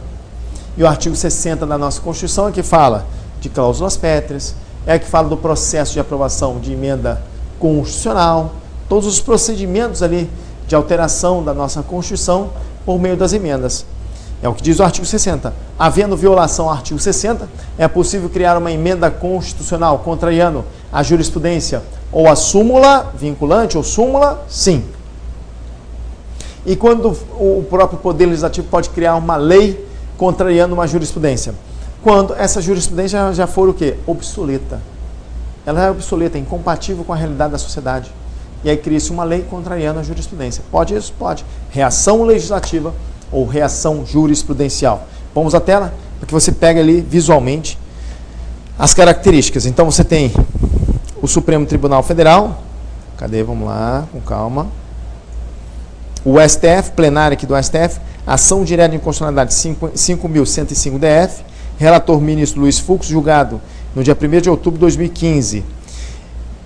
A: E o artigo 60 da nossa Constituição é que fala de cláusulas pétreas, é que fala do processo de aprovação de emenda constitucional, todos os procedimentos ali de alteração da nossa Constituição por meio das emendas. É o que diz o artigo 60. Havendo violação ao artigo 60, é possível criar uma emenda constitucional contrariando a jurisprudência ou a súmula vinculante ou súmula? Sim. E quando o próprio Poder Legislativo pode criar uma lei contrariando uma jurisprudência? Quando essa jurisprudência já for o quê? Obsoleta. Ela é obsoleta, incompatível com a realidade da sociedade. E aí cria-se uma lei contrariando a jurisprudência. Pode isso? Pode. Reação legislativa ou reação jurisprudencial. Vamos à tela para que você pegue ali visualmente as características. Então você tem o Supremo Tribunal Federal. Cadê? Vamos lá, com calma. O STF, plenário aqui do STF, ação direta de inconstitucionalidade 5.105 DF, relator ministro Luiz Fux, julgado no dia 1º de outubro de 2015.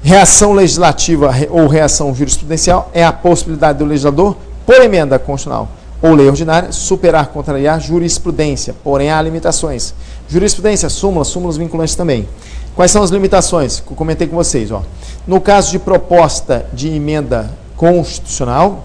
A: Reação legislativa ou reação jurisprudencial é a possibilidade do legislador, por emenda constitucional ou lei ordinária, superar, contrariar jurisprudência, porém há limitações. Jurisprudência, súmulas vinculantes também. Quais são as limitações que eu comentei com vocês? No caso de proposta de emenda constitucional,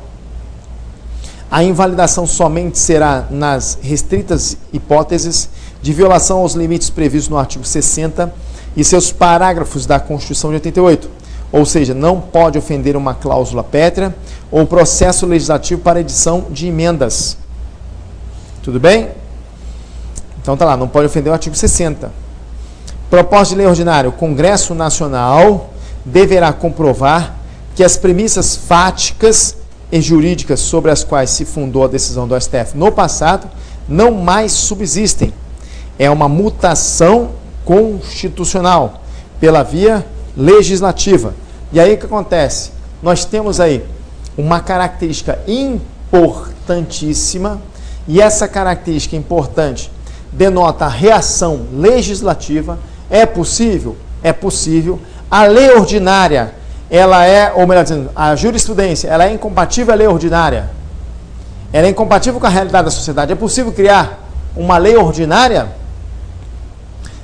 A: a invalidação somente será nas restritas hipóteses de violação aos limites previstos no artigo 60 e seus parágrafos da Constituição de 88, ou seja, não pode ofender uma cláusula pétrea ou processo legislativo para edição de emendas. Tudo bem? Então tá lá, não pode ofender o artigo 60. Proposta de lei ordinária, o Congresso Nacional deverá comprovar que as premissas fáticas e jurídicas sobre as quais se fundou a decisão do STF no passado não mais subsistem. É uma mutação constitucional pela via legislativa. E aí o que acontece? Nós temos aí uma característica importante importantíssima, e essa característica importante denota a reação legislativa. É possível? É possível. A lei ordinária, ela é, ou melhor dizendo, a jurisprudência, ela é incompatível à lei ordinária. Ela é incompatível com a realidade da sociedade. É possível criar uma lei ordinária,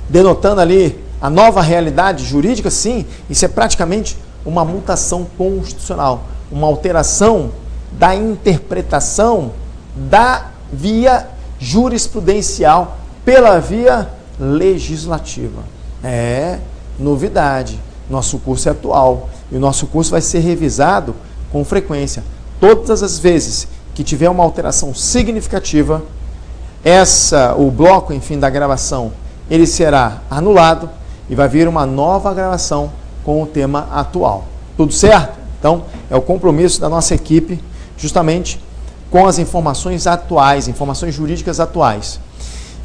A: denotando ali a nova realidade jurídica? Sim, isso é praticamente uma mutação constitucional, uma alteração da interpretação da via jurisprudencial pela via legislativa. É novidade. Nosso curso é atual e o nosso curso vai ser revisado com frequência. Todas as vezes que tiver uma alteração significativa, o bloco, enfim, da gravação, ele será anulado e vai vir uma nova gravação com o tema atual. Tudo certo? Então, é o compromisso da nossa equipe justamente com as informações atuais, informações jurídicas atuais.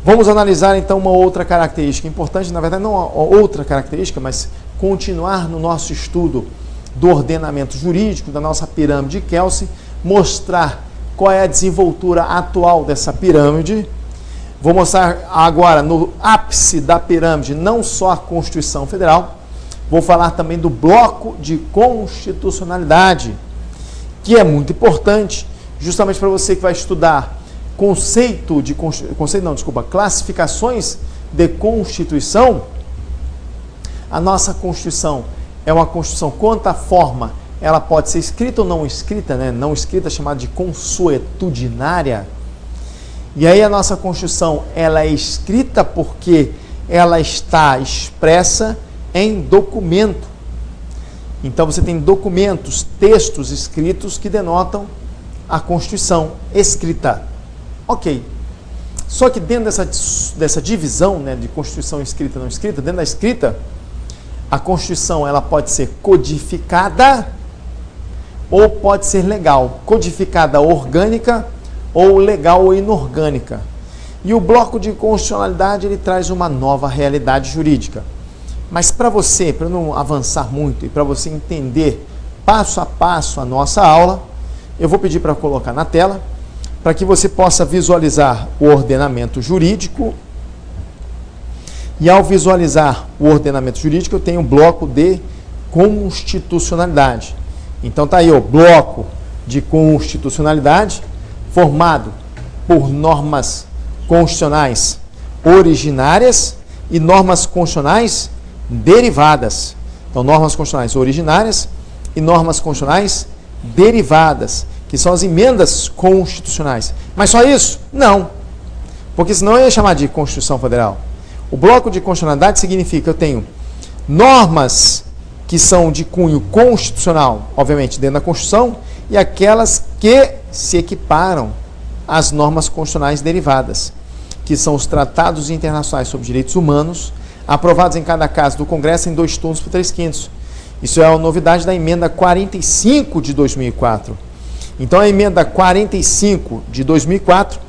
A: Vamos analisar então uma outra característica importante, na verdade não outra característica, mas continuar no nosso estudo do ordenamento jurídico, da nossa pirâmide de Kelsey, mostrar qual é a desenvoltura atual dessa pirâmide. Vou mostrar agora no ápice da pirâmide não só a Constituição Federal, vou falar também do bloco de constitucionalidade, que é muito importante, justamente para você que vai estudar classificações de Constituição. A nossa Constituição é uma Constituição quanto à forma, ela pode ser escrita ou não escrita, né? Não escrita, chamada de consuetudinária. E aí a nossa Constituição, ela é escrita porque ela está expressa em documento. Então você tem documentos, textos escritos que denotam a Constituição escrita. Ok. Só que dentro dessa divisão, né, de Constituição escrita e não escrita, dentro da escrita, a Constituição ela pode ser codificada ou pode ser legal. Codificada orgânica ou legal ou inorgânica. E o bloco de constitucionalidade ele traz uma nova realidade jurídica. Mas para você, para não avançar muito e para você entender passo a passo a nossa aula, eu vou pedir para colocar na tela, para que você possa visualizar o ordenamento jurídico. E ao visualizar o ordenamento jurídico, eu tenho um bloco de constitucionalidade. Então tá aí o bloco de constitucionalidade, formado por normas constitucionais originárias e normas constitucionais derivadas. Então, normas constitucionais originárias e normas constitucionais derivadas, que são as emendas constitucionais. Mas só isso? Não. Porque senão eu ia chamar de Constituição Federal. O bloco de constitucionalidade significa que eu tenho normas que são de cunho constitucional, obviamente dentro da Constituição, e aquelas que se equiparam às normas constitucionais derivadas, que são os tratados internacionais sobre direitos humanos, aprovados em cada caso do Congresso em 2 turnos por 3/5. Isso é a novidade da emenda 45 de 2004. Então, a emenda 45 de 2004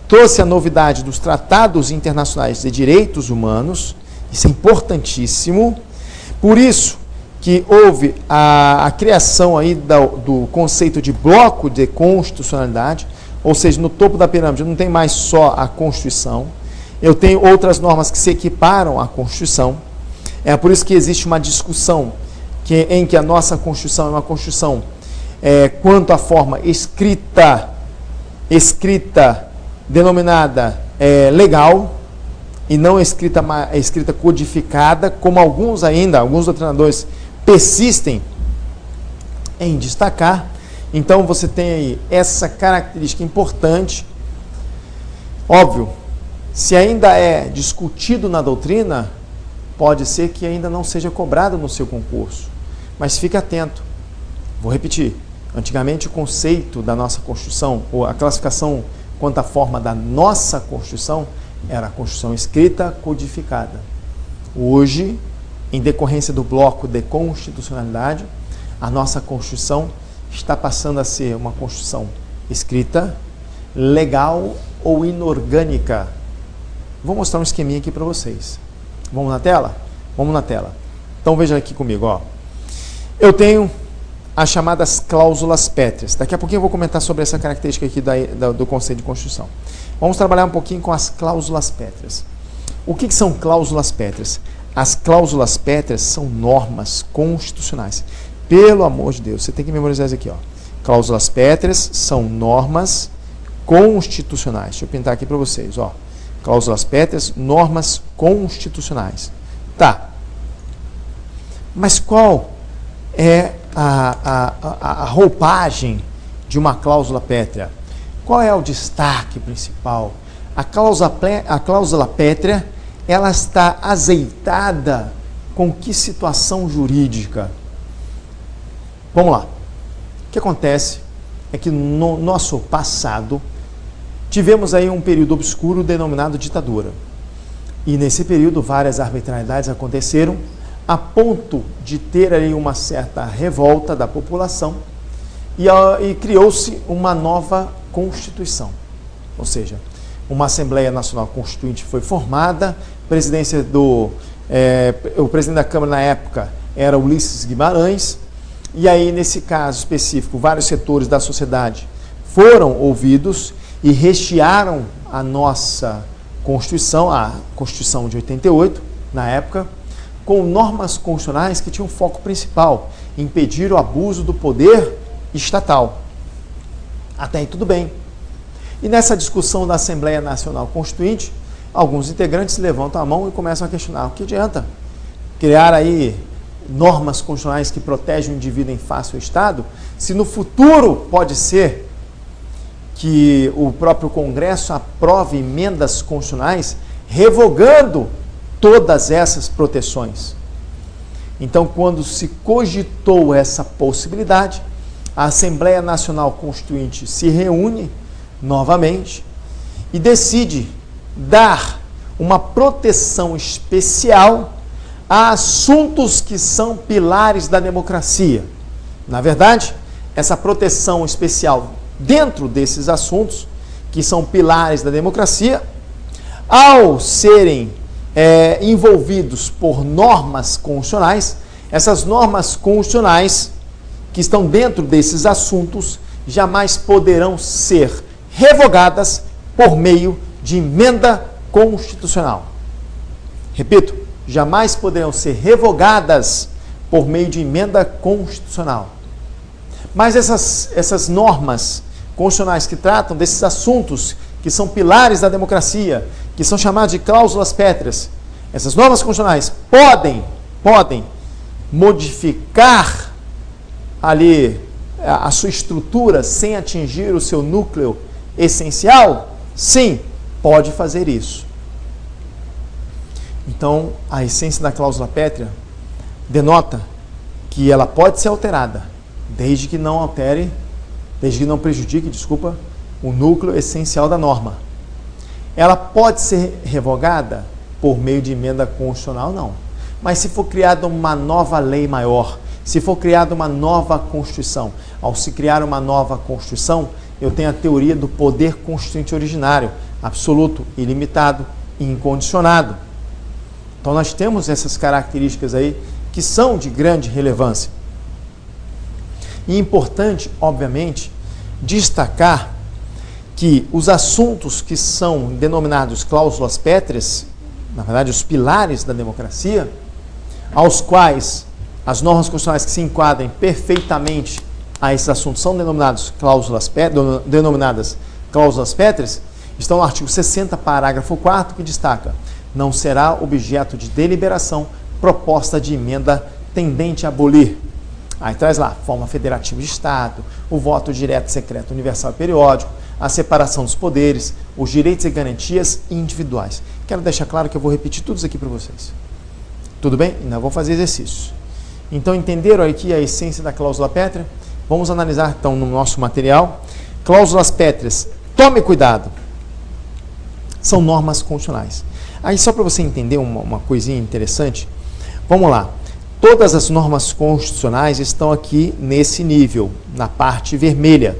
A: trouxe a novidade dos tratados internacionais de direitos humanos. Isso é importantíssimo. Por isso que houve a criação aí do conceito de bloco de constitucionalidade, ou seja, no topo da pirâmide não tem mais só a Constituição, eu tenho outras normas que se equiparam à Constituição. É por isso que existe uma discussão em que a nossa Constituição é uma Constituição quanto à forma escrita denominada legal, e não escrita codificada, como alguns doutrinadores persistem em destacar. Então você tem aí essa característica importante. Óbvio, se ainda é discutido na doutrina, pode ser que ainda não seja cobrado no seu concurso. Mas fique atento. Vou repetir. Antigamente o conceito da nossa Constituição, ou a classificação quanto à forma da nossa Constituição, era a Constituição escrita codificada. Hoje, em decorrência do bloco de constitucionalidade, a nossa Constituição está passando a ser uma Constituição escrita, legal ou inorgânica. Vou mostrar um esqueminha aqui para vocês. Vamos na tela? Vamos na tela. Então veja aqui comigo, ó. Eu tenho as chamadas cláusulas pétreas. Daqui a pouquinho eu vou comentar sobre essa característica aqui do conceito de Constituição. Vamos trabalhar um pouquinho com as cláusulas pétreas. O que são cláusulas pétreas? As cláusulas pétreas são normas constitucionais. Pelo amor de Deus, você tem que memorizar isso aqui, ó. Cláusulas pétreas são normas constitucionais. Deixa eu pintar aqui para vocês, ó. Cláusulas pétreas, normas constitucionais. Tá. Mas qual é a roupagem de uma cláusula pétrea? Qual é o destaque principal? A cláusula pétrea, ela está azeitada com que situação jurídica? Vamos lá. O que acontece é que no nosso passado tivemos aí um período obscuro denominado ditadura. E nesse período várias arbitrariedades aconteceram a ponto de ter aí uma certa revolta da população e criou-se uma nova Constituição. Ou seja, uma Assembleia Nacional Constituinte foi formada, o presidente da Câmara na época era Ulisses Guimarães, e aí nesse caso específico vários setores da sociedade foram ouvidos e rechearam a nossa Constituição, a Constituição de 88, na época, com normas constitucionais que tinham foco principal, impedir o abuso do poder estatal. Até aí tudo bem. E nessa discussão da Assembleia Nacional Constituinte, alguns integrantes levantam a mão e começam a questionar: o que adianta criar aí normas constitucionais que protegem o indivíduo em face ao Estado, se no futuro pode ser que o próprio Congresso aprove emendas constitucionais revogando todas essas proteções? Então, quando se cogitou essa possibilidade, a Assembleia Nacional Constituinte se reúne novamente e decide dar uma proteção especial a assuntos que são pilares da democracia. Na verdade, essa proteção especial dentro desses assuntos, que são pilares da democracia, ao serem envolvidos por normas constitucionais, essas normas constitucionais que estão dentro desses assuntos jamais poderão ser revogadas por meio de emenda constitucional. Repito, jamais poderão ser revogadas por meio de emenda constitucional. Mas essas normas constitucionais que tratam desses assuntos que são pilares da democracia, que são chamadas de cláusulas pétreas, essas normas constitucionais podem modificar ali a sua estrutura sem atingir o seu núcleo essencial? Sim, pode fazer isso. Então, a essência da cláusula pétrea denota que ela pode ser alterada, desde que não prejudique, o núcleo essencial da norma. Ela pode ser revogada por meio de emenda constitucional? Não. Mas se for criada uma nova lei maior, se for criada uma nova Constituição, ao se criar uma nova Constituição, eu tenho a teoria do poder constituinte originário, absoluto, ilimitado e incondicionado. Então nós temos essas características aí que são de grande relevância. E é importante, obviamente, destacar que os assuntos que são denominados cláusulas pétreas, na verdade os pilares da democracia, aos quais as normas constitucionais que se enquadrem perfeitamente a esses assuntos são denominadas cláusulas pétreas, estão no artigo 60, parágrafo 4º, que destaca: não será objeto de deliberação proposta de emenda tendente a abolir. Aí traz lá, forma federativa de Estado, o voto direto, secreto, universal e periódico, a separação dos poderes, os direitos e garantias individuais. Quero deixar claro que eu vou repetir tudo isso aqui para vocês. Tudo bem? Ainda vou fazer exercícios. Então, entenderam aqui a essência da cláusula pétrea? Vamos analisar, então, no nosso material. Cláusulas pétreas, tome cuidado, são normas constitucionais. Aí, só para você entender uma coisinha interessante, vamos lá. Todas as normas constitucionais estão aqui nesse nível, na parte vermelha.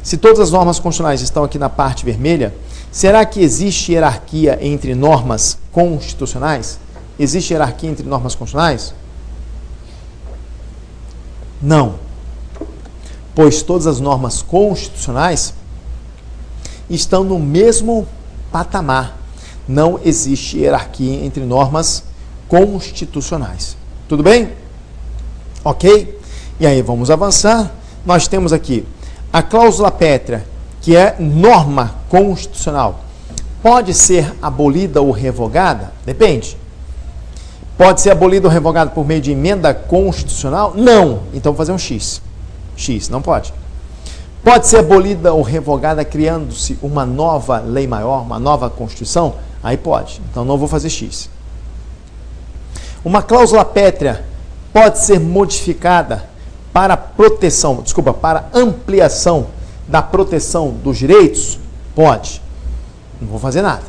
A: Se todas as normas constitucionais estão aqui na parte vermelha, será que existe hierarquia entre normas constitucionais? Existe hierarquia entre normas constitucionais? Não. pois todas as normas constitucionais estão no mesmo patamar. Não existe hierarquia entre normas constitucionais. Tudo bem? Ok? E aí, vamos avançar. Nós temos aqui a cláusula pétrea, que é norma constitucional. Pode ser abolida ou revogada? Depende. Pode ser abolida ou revogada por meio de emenda constitucional? Não. Então, vou fazer um X. X, não pode. Pode ser abolida ou revogada criando-se uma nova lei maior, uma nova Constituição? Aí pode. Então, não vou fazer X. Uma cláusula pétrea pode ser modificada para proteção, para ampliação da proteção dos direitos? Pode. Não vou fazer nada.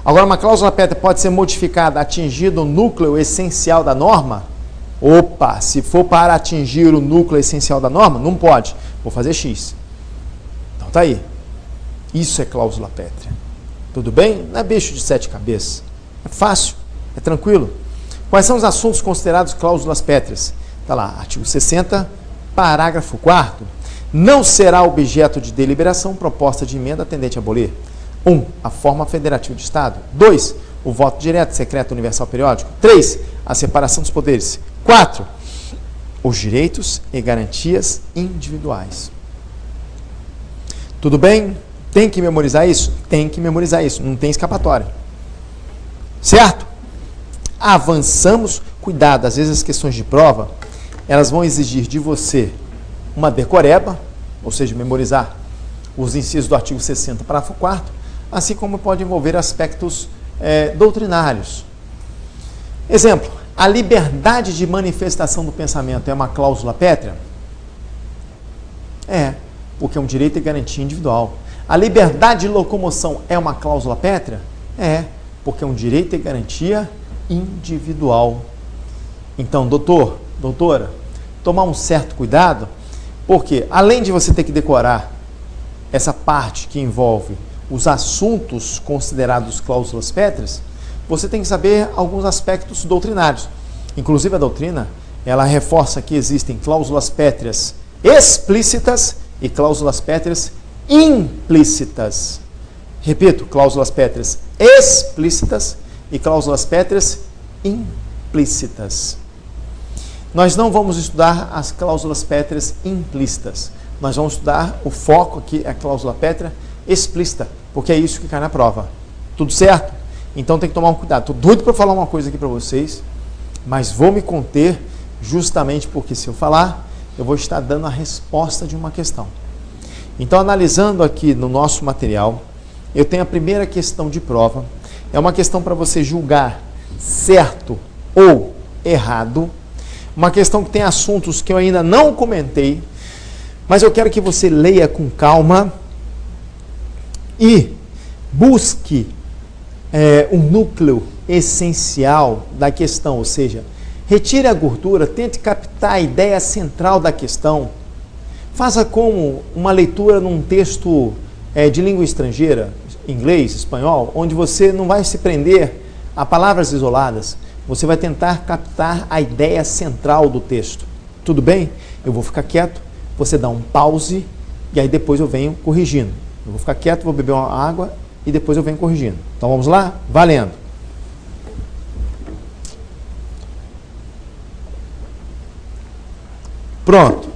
A: Agora, uma cláusula pétrea pode ser modificada atingindo o núcleo essencial da norma? Opa, se for para atingir o núcleo essencial da norma, não pode. Vou fazer X. Então tá aí. Isso é cláusula pétrea. Tudo bem? Não é bicho de 7 cabeças. É fácil, é tranquilo. Quais são os assuntos considerados cláusulas pétreas? Está lá, artigo 60, parágrafo 4º. Não será objeto de deliberação proposta de emenda tendente a abolir. 1. A forma federativa de Estado. 2. O voto direto, secreto, universal, periódico. 3. A separação dos poderes. 4. Os direitos e garantias individuais. Tudo bem? Tem que memorizar isso? Tem que memorizar isso. Não tem escapatória. Certo? Avançamos. Cuidado, às vezes as questões de prova, elas vão exigir de você uma decoreba, ou seja, memorizar os incisos do artigo 60, parágrafo 4º, assim como pode envolver aspectos doutrinários. Exemplo, a liberdade de manifestação do pensamento é uma cláusula pétrea? É, porque é um direito e garantia individual. A liberdade de locomoção é uma cláusula pétrea? É, porque é um direito e garantia individual. Então, doutor, doutora, tomar um certo cuidado, porque além de você ter que decorar essa parte que envolve os assuntos considerados cláusulas pétreas, você tem que saber alguns aspectos doutrinários. Inclusive a doutrina, ela reforça que existem cláusulas pétreas explícitas e cláusulas pétreas implícitas. Repito, cláusulas pétreas explícitas e cláusulas pétreas implícitas. Nós não vamos estudar as cláusulas pétreas implícitas. Nós vamos estudar, o foco aqui é a cláusula pétrea explícita, porque é isso que cai na prova. Tudo certo? Então tem que tomar um cuidado. Estou doido para falar uma coisa aqui para vocês, mas vou me conter justamente porque se eu falar, eu vou estar dando a resposta de uma questão. Então, analisando aqui no nosso material, eu tenho a primeira questão de prova. É uma questão para você julgar certo ou errado. Uma questão que tem assuntos que eu ainda não comentei, mas eu quero que você leia com calma e busque o núcleo essencial da questão, ou seja, retire a gordura, tente captar a ideia central da questão. Faça como uma leitura num texto de língua estrangeira, inglês, espanhol, onde você não vai se prender a palavras isoladas, você vai tentar captar a ideia central do texto. Tudo bem? Eu vou ficar quieto, você dá um pause e aí depois eu venho corrigindo. Eu vou ficar quieto, vou beber uma água e depois eu venho corrigindo. Então vamos lá? Valendo! Pronto.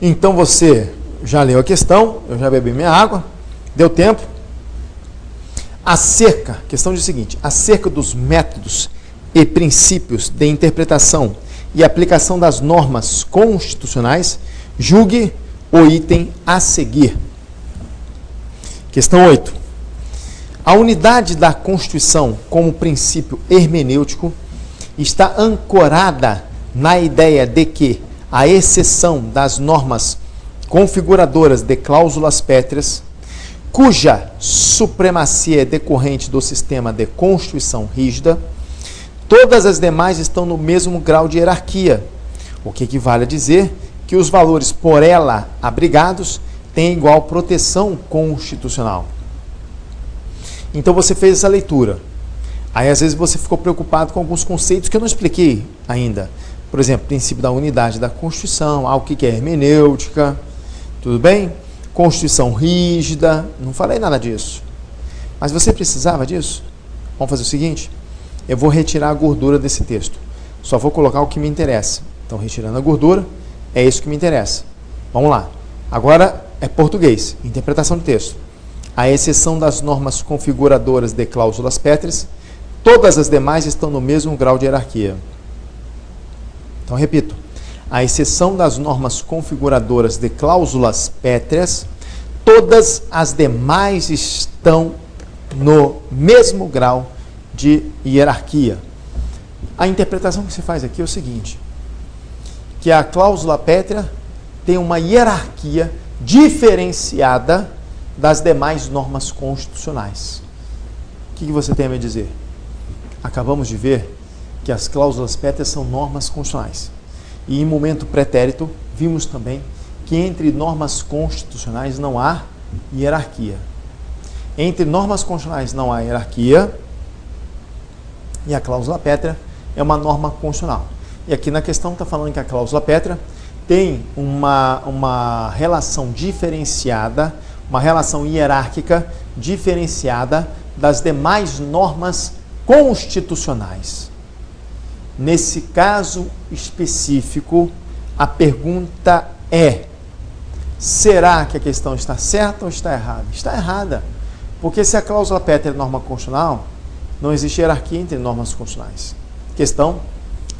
A: Então você já leu a questão, eu já bebi minha água, deu tempo. Questão diz o seguinte, acerca dos métodos e princípios de interpretação e aplicação das normas constitucionais, julgue o item a seguir. Questão 8. A unidade da Constituição como princípio hermenêutico está ancorada na ideia de que, à exceção das normas configuradoras de cláusulas pétreas, cuja supremacia é decorrente do sistema de Constituição rígida, todas as demais estão no mesmo grau de hierarquia, o que equivale a dizer que os valores por ela abrigados têm igual proteção constitucional. Então você fez essa leitura. Aí às vezes você ficou preocupado com alguns conceitos que eu não expliquei ainda. Por exemplo, princípio da unidade da Constituição, o que é hermenêutica, tudo bem? Constituição rígida, não falei nada disso. Mas você precisava disso? Vamos fazer o seguinte, eu vou retirar a gordura desse texto. Só vou colocar o que me interessa. Então, retirando a gordura, é isso que me interessa. Vamos lá. Agora é português, interpretação de texto. À exceção das normas configuradoras de cláusulas pétreas, todas as demais estão no mesmo grau de hierarquia. Então, repito. À exceção das normas configuradoras de cláusulas pétreas, todas as demais estão no mesmo grau de hierarquia. A interpretação que se faz aqui é o seguinte, que a cláusula pétrea tem uma hierarquia diferenciada das demais normas constitucionais. O que você tem a me dizer? Acabamos de ver que as cláusulas pétreas são normas constitucionais. E em momento pretérito, vimos também que entre normas constitucionais não há hierarquia. Entre normas constitucionais não há hierarquia e a cláusula pétrea é uma norma constitucional. E aqui na questão está falando que a cláusula pétrea tem uma relação diferenciada, uma relação hierárquica diferenciada das demais normas constitucionais. Nesse caso específico, a pergunta é: será que a questão está certa ou está errada? Está errada, porque se a cláusula pétrea é norma constitucional, não existe hierarquia entre normas constitucionais. Questão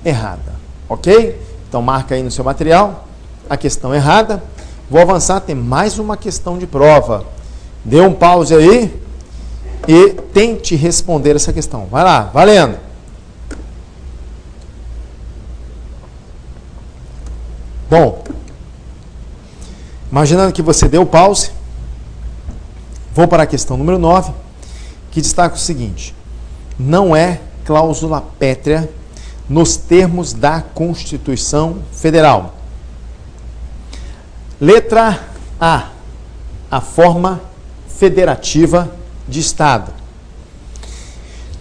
A: errada, ok? Então marca aí no seu material a questão errada. Vou avançar, tem mais uma questão de prova. Dê um pause aí e tente responder essa questão. Vai lá, valendo! Bom, imaginando que você deu pause, vou para a questão número 9, que destaca o seguinte: não é cláusula pétrea nos termos da Constituição Federal. Letra A, a forma federativa de Estado.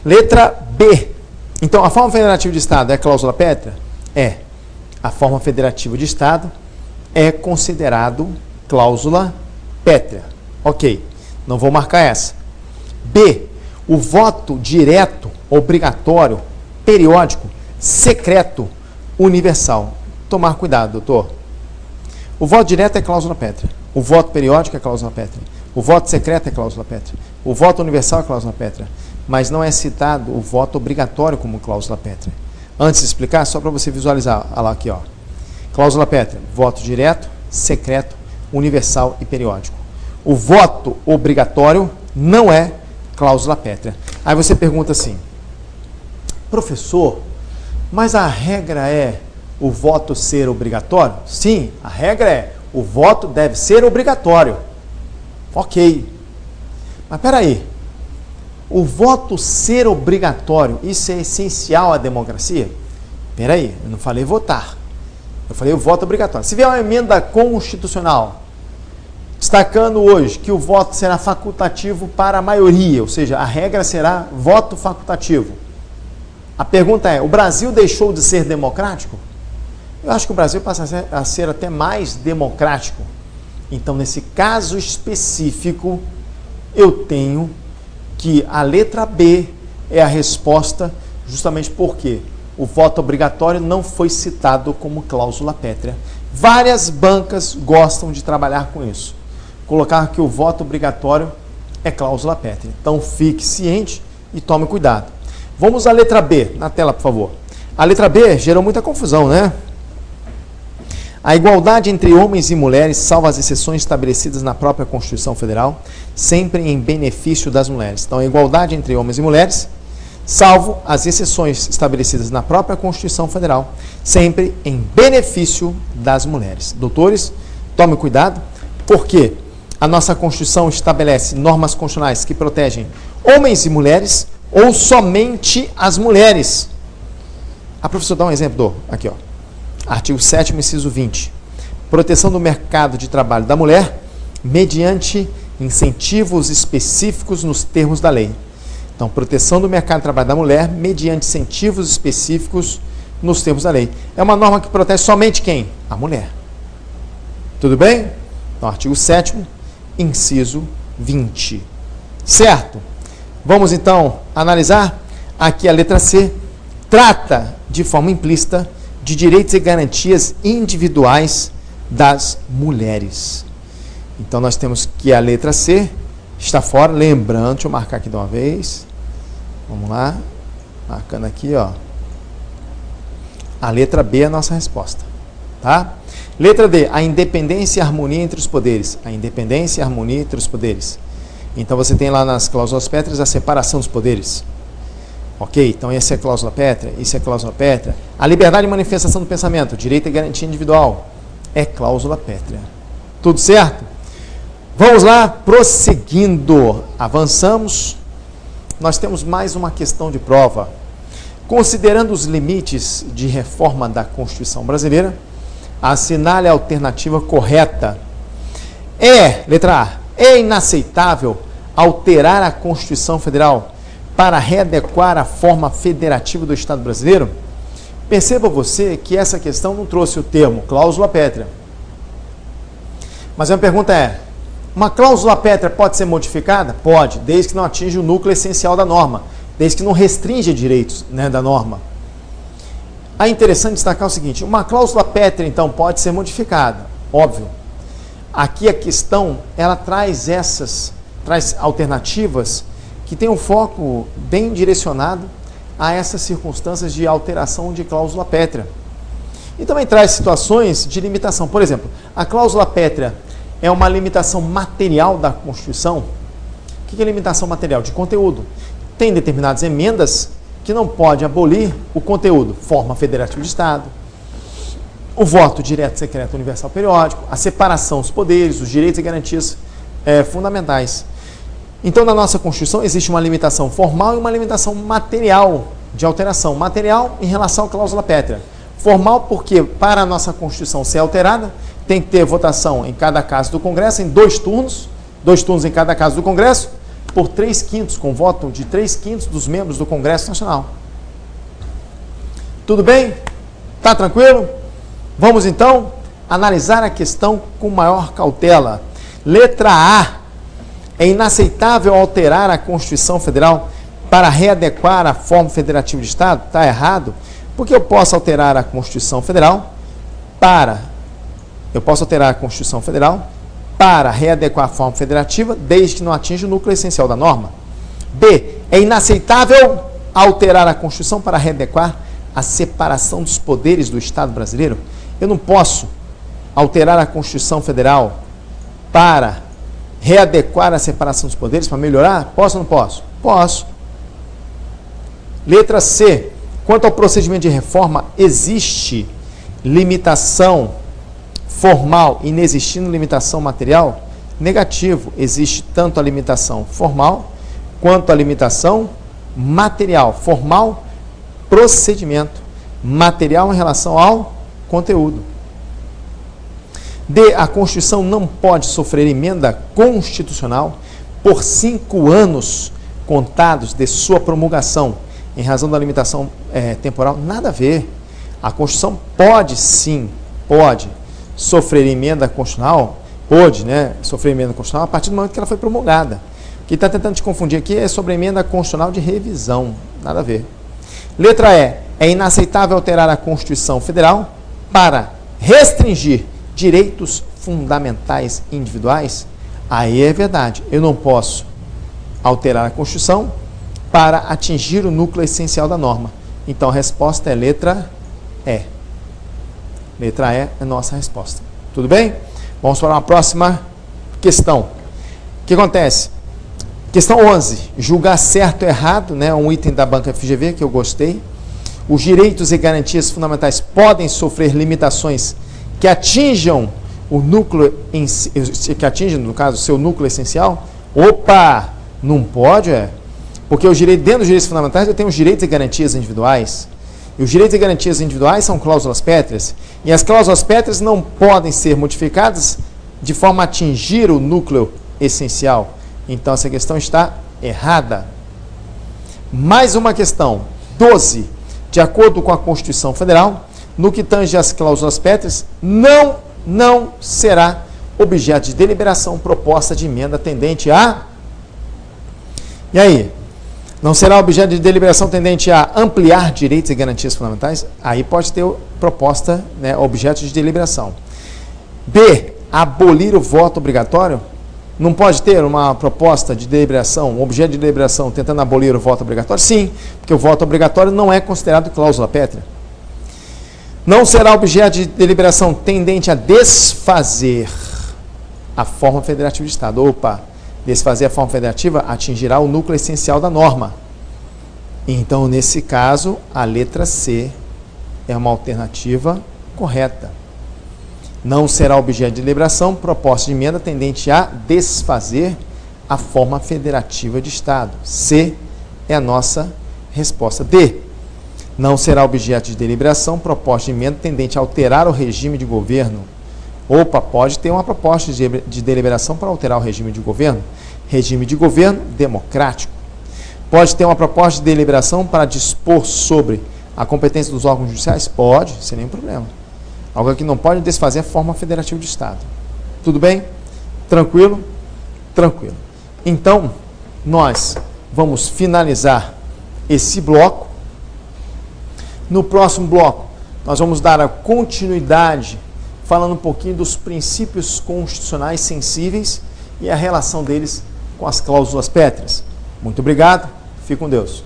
A: Letra B, então a forma federativa de Estado é cláusula pétrea? É. A forma federativa de Estado é considerado cláusula pétrea. Ok, não vou marcar essa. B, o voto direto, obrigatório, periódico, secreto, universal. Tomar cuidado, doutor. O voto direto é cláusula pétrea. O voto periódico é cláusula pétrea. O voto secreto é cláusula pétrea. O voto universal é cláusula pétrea. Mas não é citado o voto obrigatório como cláusula pétrea. Antes de explicar, só para você visualizar, olha lá aqui, ó. Cláusula pétrea, voto direto, secreto, universal e periódico. O voto obrigatório não é cláusula pétrea. Aí você pergunta assim: professor, mas a regra é o voto ser obrigatório? Sim, a regra é o voto deve ser obrigatório. Ok. Mas peraí. O voto ser obrigatório, isso é essencial à democracia? Peraí, eu não falei votar. Eu falei o voto obrigatório. Se vier uma emenda constitucional destacando hoje que o voto será facultativo para a maioria, ou seja, a regra será voto facultativo. A pergunta é: o Brasil deixou de ser democrático? Eu acho que o Brasil passa a ser até mais democrático. Então, nesse caso específico, eu tenho que a letra B é a resposta, justamente porque o voto obrigatório não foi citado como cláusula pétrea. Várias bancas gostam de trabalhar com isso. Colocar que o voto obrigatório é cláusula pétrea. Então fique ciente e tome cuidado. Vamos à letra B, na tela, por favor. A letra B gerou muita confusão, né? A igualdade entre homens e mulheres, salvo as exceções estabelecidas na própria Constituição Federal, sempre em benefício das mulheres. Então, a igualdade entre homens e mulheres, salvo as exceções estabelecidas na própria Constituição Federal, sempre em benefício das mulheres. Doutores, tome cuidado, porque a nossa Constituição estabelece normas constitucionais que protegem homens e mulheres ou somente as mulheres. A professora dá um exemplo, aqui, ó. Artigo 7º, inciso 20. Proteção do mercado de trabalho da mulher mediante incentivos específicos nos termos da lei. Então, proteção do mercado de trabalho da mulher mediante incentivos específicos nos termos da lei. É uma norma que protege somente quem? A mulher. Tudo bem? No artigo 7º, inciso 20. Certo? Vamos então analisar. Aqui a letra C trata de forma implícita de direitos e garantias individuais das mulheres. Então nós temos que a letra C está fora, lembrando, deixa eu marcar aqui de uma vez. Vamos lá, marcando aqui, ó. A letra B é a nossa resposta, tá? Letra D, a independência e harmonia entre os poderes. A independência e harmonia entre os poderes. Então você tem lá nas cláusulas pétreas a separação dos poderes. Ok? Então essa é a cláusula pétrea, isso é a cláusula pétrea. A liberdade de manifestação do pensamento, direito e garantia individual, é cláusula pétrea. Tudo certo? Vamos lá, prosseguindo. Avançamos. Nós temos mais uma questão de prova. Considerando os limites de reforma da Constituição brasileira, assinale a alternativa correta. Letra A, é inaceitável alterar a Constituição Federal para readequar a forma federativa do Estado brasileiro? Perceba você que essa questão não trouxe o termo cláusula pétrea. Mas a minha pergunta é, uma cláusula pétrea pode ser modificada? Pode, desde que não atinja o núcleo essencial da norma, desde que não restrinja direitos, né, da norma. É interessante destacar o seguinte, uma cláusula pétrea, então, pode ser modificada, óbvio. Aqui a questão, ela traz alternativas que tem um foco bem direcionado a essas circunstâncias de alteração de cláusula pétrea. E também traz situações de limitação. Por exemplo, a cláusula pétrea é uma limitação material da Constituição. O que é limitação material? De conteúdo. Tem determinadas emendas que não pode abolir o conteúdo. Forma federativa de Estado, o voto direto, secreto, universal, periódico, a separação dos poderes, os direitos e garantias fundamentais. Então, na nossa Constituição, existe uma limitação formal e uma limitação material de alteração. Material em relação à cláusula pétrea. Formal porque, para a nossa Constituição ser alterada, tem que ter votação em cada caso do Congresso em 2 turnos em cada caso do Congresso, por 3/5, com voto de 3/5 dos membros do Congresso Nacional. Tudo bem? Tá tranquilo? Vamos então analisar a questão com maior cautela. Letra A. É inaceitável alterar a Constituição Federal para readequar a forma federativa de Estado? Está errado, porque eu posso alterar a Constituição Federal para readequar a forma federativa, desde que não atinja o núcleo essencial da norma. B. É inaceitável alterar a Constituição para readequar a separação dos poderes do Estado brasileiro? Eu não posso alterar a Constituição Federal para readequar a separação dos poderes, para melhorar? Posso ou não posso? Posso. Letra C. Quanto ao procedimento de reforma, existe limitação formal, inexistindo limitação material? Negativo. Existe tanto a limitação formal quanto a limitação material. Formal, procedimento. Material em relação ao conteúdo. D. A Constituição não pode sofrer emenda constitucional por 5 anos contados de sua promulgação, em razão da limitação temporal. Nada a ver. A Constituição pode sim, sofrer emenda constitucional, sofrer emenda constitucional a partir do momento que ela foi promulgada. O que está tentando te confundir aqui é sobre a emenda constitucional de revisão. Nada a ver. Letra E. É inaceitável alterar a Constituição Federal para restringir direitos fundamentais individuais? Aí é verdade. Eu não posso alterar a Constituição para atingir o núcleo essencial da norma. Então a resposta é letra E. Letra E é a nossa resposta. Tudo bem? Vamos para uma próxima questão. O que acontece? Questão 11. Julgar certo ou errado, né? Um item da banca FGV que eu gostei. Os direitos e garantias fundamentais podem sofrer limitações que atinjam o núcleo, no caso, o seu núcleo essencial? Opa! Não pode, Porque dentro dos direitos fundamentais eu tenho os direitos e garantias individuais. E os direitos e garantias individuais são cláusulas pétreas. E as cláusulas pétreas não podem ser modificadas de forma a atingir o núcleo essencial. Então essa questão está errada. Mais uma questão. 12. de acordo com a Constituição Federal, no que tange às cláusulas pétreas, não será objeto de deliberação proposta de emenda tendente a... E aí? Não será objeto de deliberação tendente a ampliar direitos e garantias fundamentais? Aí pode ter proposta, né, objeto de deliberação. B. Abolir o voto obrigatório? Não pode ter uma proposta de deliberação, um objeto de deliberação tentando abolir o voto obrigatório? Sim, porque o voto obrigatório não é considerado cláusula pétrea. Não será objeto de deliberação tendente a desfazer a forma federativa de Estado. Opa, desfazer a forma federativa atingirá o núcleo essencial da norma. Então, nesse caso, a letra C é uma alternativa correta. Não será objeto de deliberação proposta de emenda tendente a desfazer a forma federativa de Estado. C é a nossa resposta. D. Não será objeto de deliberação proposta de emenda tendente a alterar o regime de governo. Opa, pode ter uma proposta de deliberação para alterar o regime de governo. Regime de governo democrático. Pode ter uma proposta de deliberação para dispor sobre a competência dos órgãos judiciais? Pode, sem nenhum problema. Algo que não pode desfazer a forma federativa de Estado. Tudo bem? Tranquilo? Tranquilo. Então, nós vamos finalizar esse bloco. No próximo bloco, nós vamos dar a continuidade, falando um pouquinho dos princípios constitucionais sensíveis e a relação deles com as cláusulas pétreas. Muito obrigado, fique com Deus.